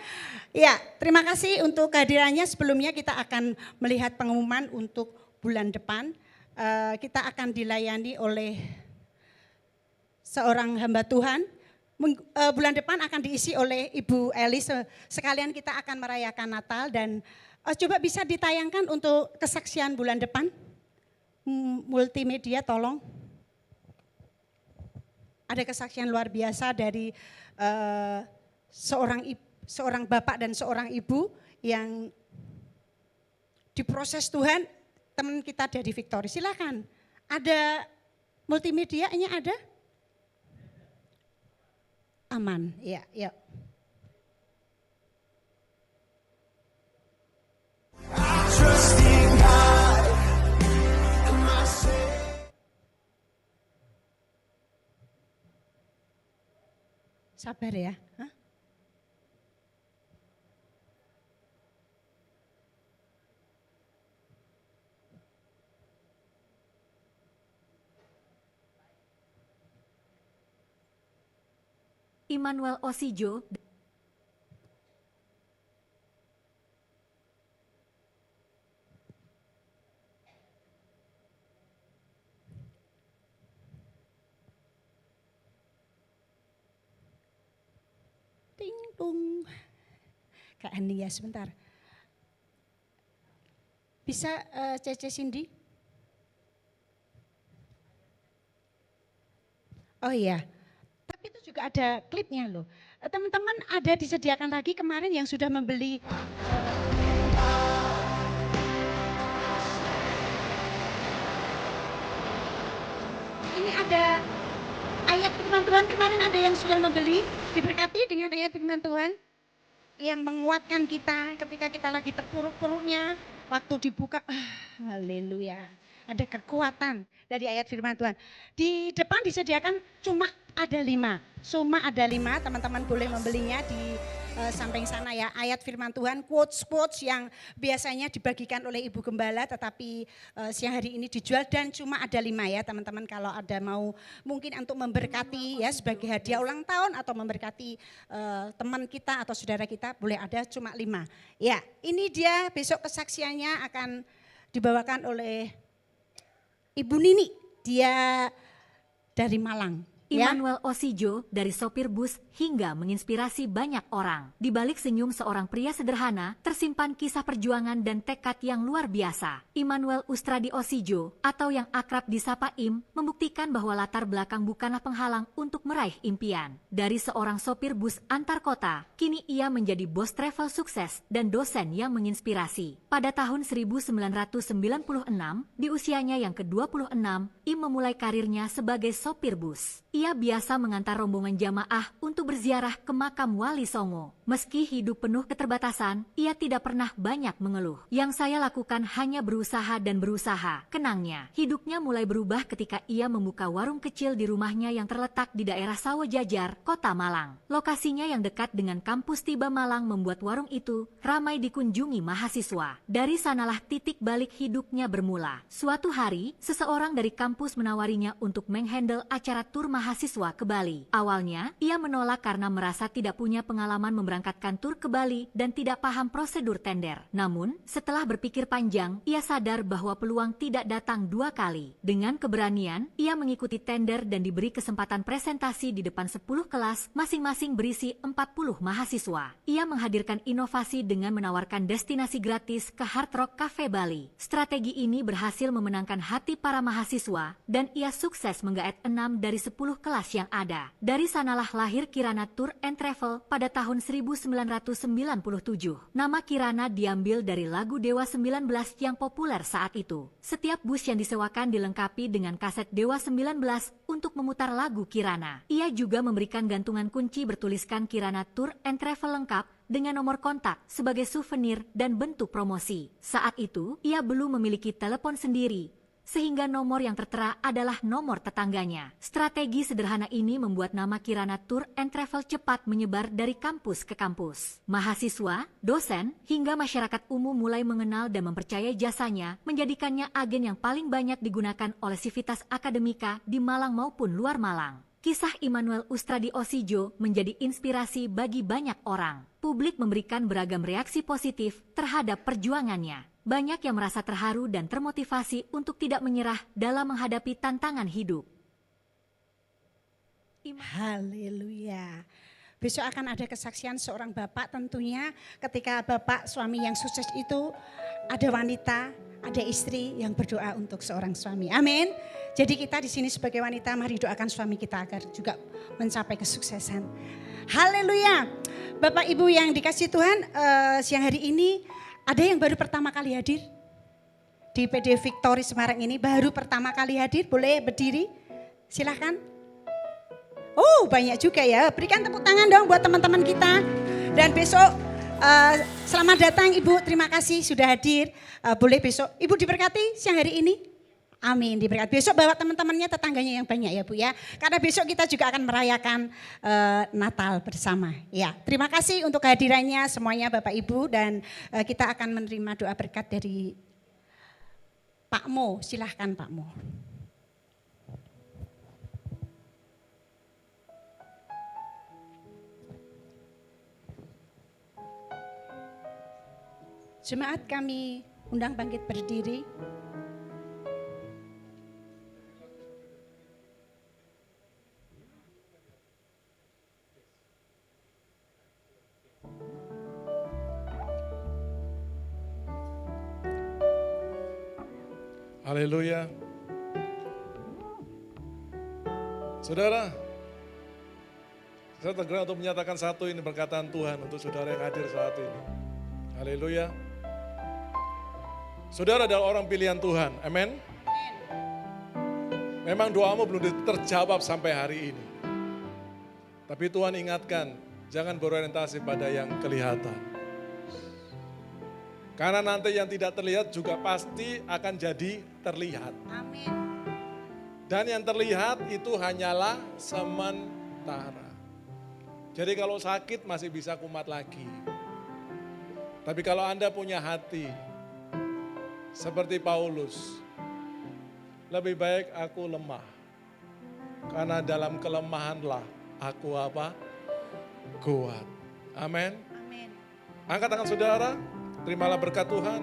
Speaker 3: Ya, terima kasih untuk kehadirannya. Sebelumnya kita akan melihat pengumuman untuk bulan depan. Kita akan dilayani oleh seorang hamba Tuhan. Bulan depan akan diisi oleh Ibu Elis. Sekalian kita akan merayakan Natal dan coba bisa ditayangkan untuk kesaksian bulan depan. Multimedia tolong. Ada kesaksian luar biasa dari seorang bapak dan seorang ibu yang diproses Tuhan. Teman kita dari Victory, silakan. Ada multimedianya ada? Aman, ya, ya. Sabar ya. Hah?
Speaker 2: Immanuel Osijo.
Speaker 3: Ting tung. Kak Ani ya sebentar. Bisa Cece Cindy? Oh iya. Tapi itu juga ada klipnya loh. Teman-teman ada disediakan lagi kemarin yang sudah membeli. Ini ada ayat firman Tuhan, kemarin ada yang sudah membeli, diberkati dengan ayat firman Tuhan yang menguatkan kita ketika kita lagi terpuruk-puruknya, waktu dibuka, haleluya, ada kekuatan dari ayat firman Tuhan. Di depan disediakan cuma ada 5, teman-teman boleh membelinya di samping sana ya. Ayat firman Tuhan, quotes-quotes yang biasanya dibagikan oleh Ibu Gembala tetapi siang hari ini dijual dan cuma ada 5 ya teman-teman. Kalau ada mau mungkin untuk memberkati ya sebagai hadiah ulang tahun atau memberkati teman kita atau saudara kita boleh ada cuma 5. Ya ini dia besok kesaksiannya akan dibawakan oleh Ibu Nini, dia dari Malang.
Speaker 2: Immanuel Osijo dari sopir bus hingga menginspirasi banyak orang. Di balik senyum seorang pria sederhana, tersimpan kisah perjuangan dan tekad yang luar biasa. Immanuel Ustradi Osijo atau yang akrab disapa Im, membuktikan bahwa latar belakang bukanlah penghalang untuk meraih impian. Dari seorang sopir bus antar kota, kini ia menjadi bos travel sukses dan dosen yang menginspirasi. Pada tahun 1996, di usianya yang ke-26, Im memulai karirnya sebagai sopir bus. Ia biasa mengantar rombongan jamaah untuk berziarah ke makam Wali Songo. Meski hidup penuh keterbatasan, ia tidak pernah banyak mengeluh. Yang saya lakukan hanya berusaha dan berusaha. Kenangnya, hidupnya mulai berubah ketika ia membuka warung kecil di rumahnya yang terletak di daerah Sawo Jajar, Kota Malang. Lokasinya yang dekat dengan kampus Tiba Malang membuat warung itu ramai dikunjungi mahasiswa. Dari sanalah titik balik hidupnya bermula. Suatu hari, seseorang dari kampus menawarinya untuk menghandle acara tur mahasiswa ke Bali. Awalnya, ia menolak karena merasa tidak punya pengalaman memberangkatkan tur ke Bali dan tidak paham prosedur tender. Namun, setelah berpikir panjang, ia sadar bahwa peluang tidak datang 2 kali. Dengan keberanian, ia mengikuti tender dan diberi kesempatan presentasi di depan 10 kelas, masing-masing berisi 40 mahasiswa. Ia menghadirkan inovasi dengan menawarkan destinasi gratis ke Hard Rock Cafe Bali. Strategi ini berhasil memenangkan hati para mahasiswa dan ia sukses menggaet 6 dari 10 kelas yang ada. Dari sanalah lahir Kirana Tour and Travel pada tahun 1997. Nama Kirana diambil dari lagu Dewa 19 yang populer saat itu. Setiap bus yang disewakan dilengkapi dengan kaset Dewa 19 untuk memutar lagu Kirana. Ia juga memberikan gantungan kunci bertuliskan Kirana Tour and Travel lengkap dengan nomor kontak sebagai souvenir dan bentuk promosi. Saat itu, ia belum memiliki telepon sendiri, sehingga nomor yang tertera adalah nomor tetangganya. Strategi sederhana ini membuat nama Kirana Tour and Travel cepat menyebar dari kampus ke kampus. Mahasiswa, dosen, hingga masyarakat umum mulai mengenal dan mempercayai jasanya, menjadikannya agen yang paling banyak digunakan oleh Civitas Akademika di Malang maupun luar Malang. Kisah Immanuel Ustradi Osijo menjadi inspirasi bagi banyak orang. Publik memberikan beragam reaksi positif terhadap perjuangannya. Banyak yang merasa terharu dan termotivasi untuk tidak menyerah dalam menghadapi tantangan hidup.
Speaker 3: Haleluya. Besok akan ada kesaksian seorang bapak, tentunya ketika bapak suami yang sukses itu ada wanita, ada istri yang berdoa untuk seorang suami. Amin. Jadi kita di sini sebagai wanita mari doakan suami kita agar juga mencapai kesuksesan. Haleluya. Bapak Ibu yang dikasih Tuhan, siang hari ini ada yang baru pertama kali hadir di PD Victory Semarang ini, baru pertama kali hadir, boleh berdiri? Silahkan. Oh, banyak juga ya. Berikan tepuk tangan dong buat teman-teman kita. Dan besok selamat datang Ibu, terima kasih sudah hadir. Boleh besok Ibu diberkati siang hari ini. Amin, diberkati. Besok bawa teman-temannya, tetangganya yang banyak ya Bu ya. Karena besok kita juga akan merayakan Natal bersama. Ya, terima kasih untuk kehadirannya semuanya Bapak Ibu, dan kita akan menerima doa berkat dari Pak Mo. Silahkan Pak Mo. Jemaat kami undang bangkit berdiri.
Speaker 1: Haleluya. Saudara, saya tergerak untuk menyatakan satu ini perkataan Tuhan untuk saudara yang hadir saat ini. Haleluya. Saudara adalah orang pilihan Tuhan, amin. Memang doamu belum terjawab sampai hari ini. Tapi Tuhan ingatkan, jangan berorientasi pada yang kelihatan. Karena nanti yang tidak terlihat juga pasti akan jadi terlihat.
Speaker 3: Amin.
Speaker 1: Dan yang terlihat itu hanyalah sementara. Jadi kalau sakit masih bisa kumat lagi. Tapi kalau Anda punya hati seperti Paulus, lebih baik aku lemah. Karena dalam kelemahanlah aku apa? Kuat. Amin.
Speaker 3: Amin.
Speaker 1: Angkat tangan saudara, terimalah berkat Tuhan.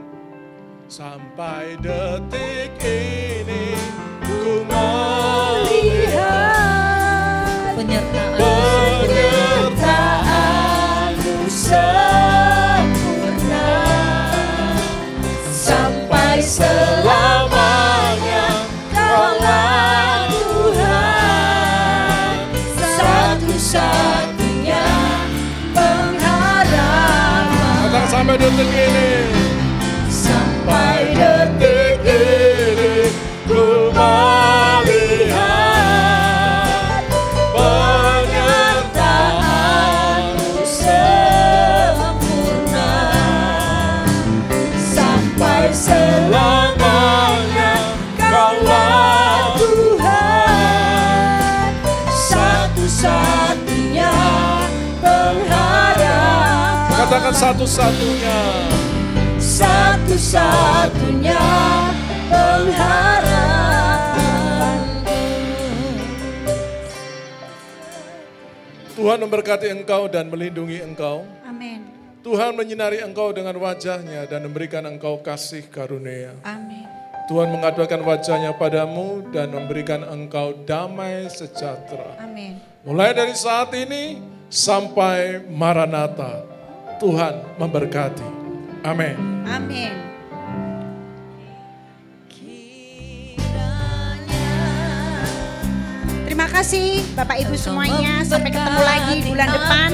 Speaker 1: Sampai detik ini ku melihat penyertaan-Mu sempurna. Sampai selamanya Kaulah Tuhan, satu-satunya pengharapan. Datang sampai detik ini. Sampai detik ini ku melihat penyertaan-Mu sempurna. Sampai selamanya Kaulah Tuhan, satu-satunya pengharapan. Katakan satu-satunya. Satu-satunya pengharapan. Tuhan memberkati engkau dan melindungi engkau.
Speaker 3: Amin.
Speaker 1: Tuhan menyinari engkau dengan wajahnya dan memberikan engkau kasih karunia.
Speaker 3: Amin.
Speaker 1: Tuhan mengadapkan wajahnya padamu dan memberikan engkau damai sejahtera.
Speaker 3: Amin.
Speaker 1: Mulai dari saat ini sampai Maranatha, Tuhan memberkati. Amin.
Speaker 3: Amin. Terima kasih Bapak Ibu semuanya. Sampai ketemu lagi bulan depan.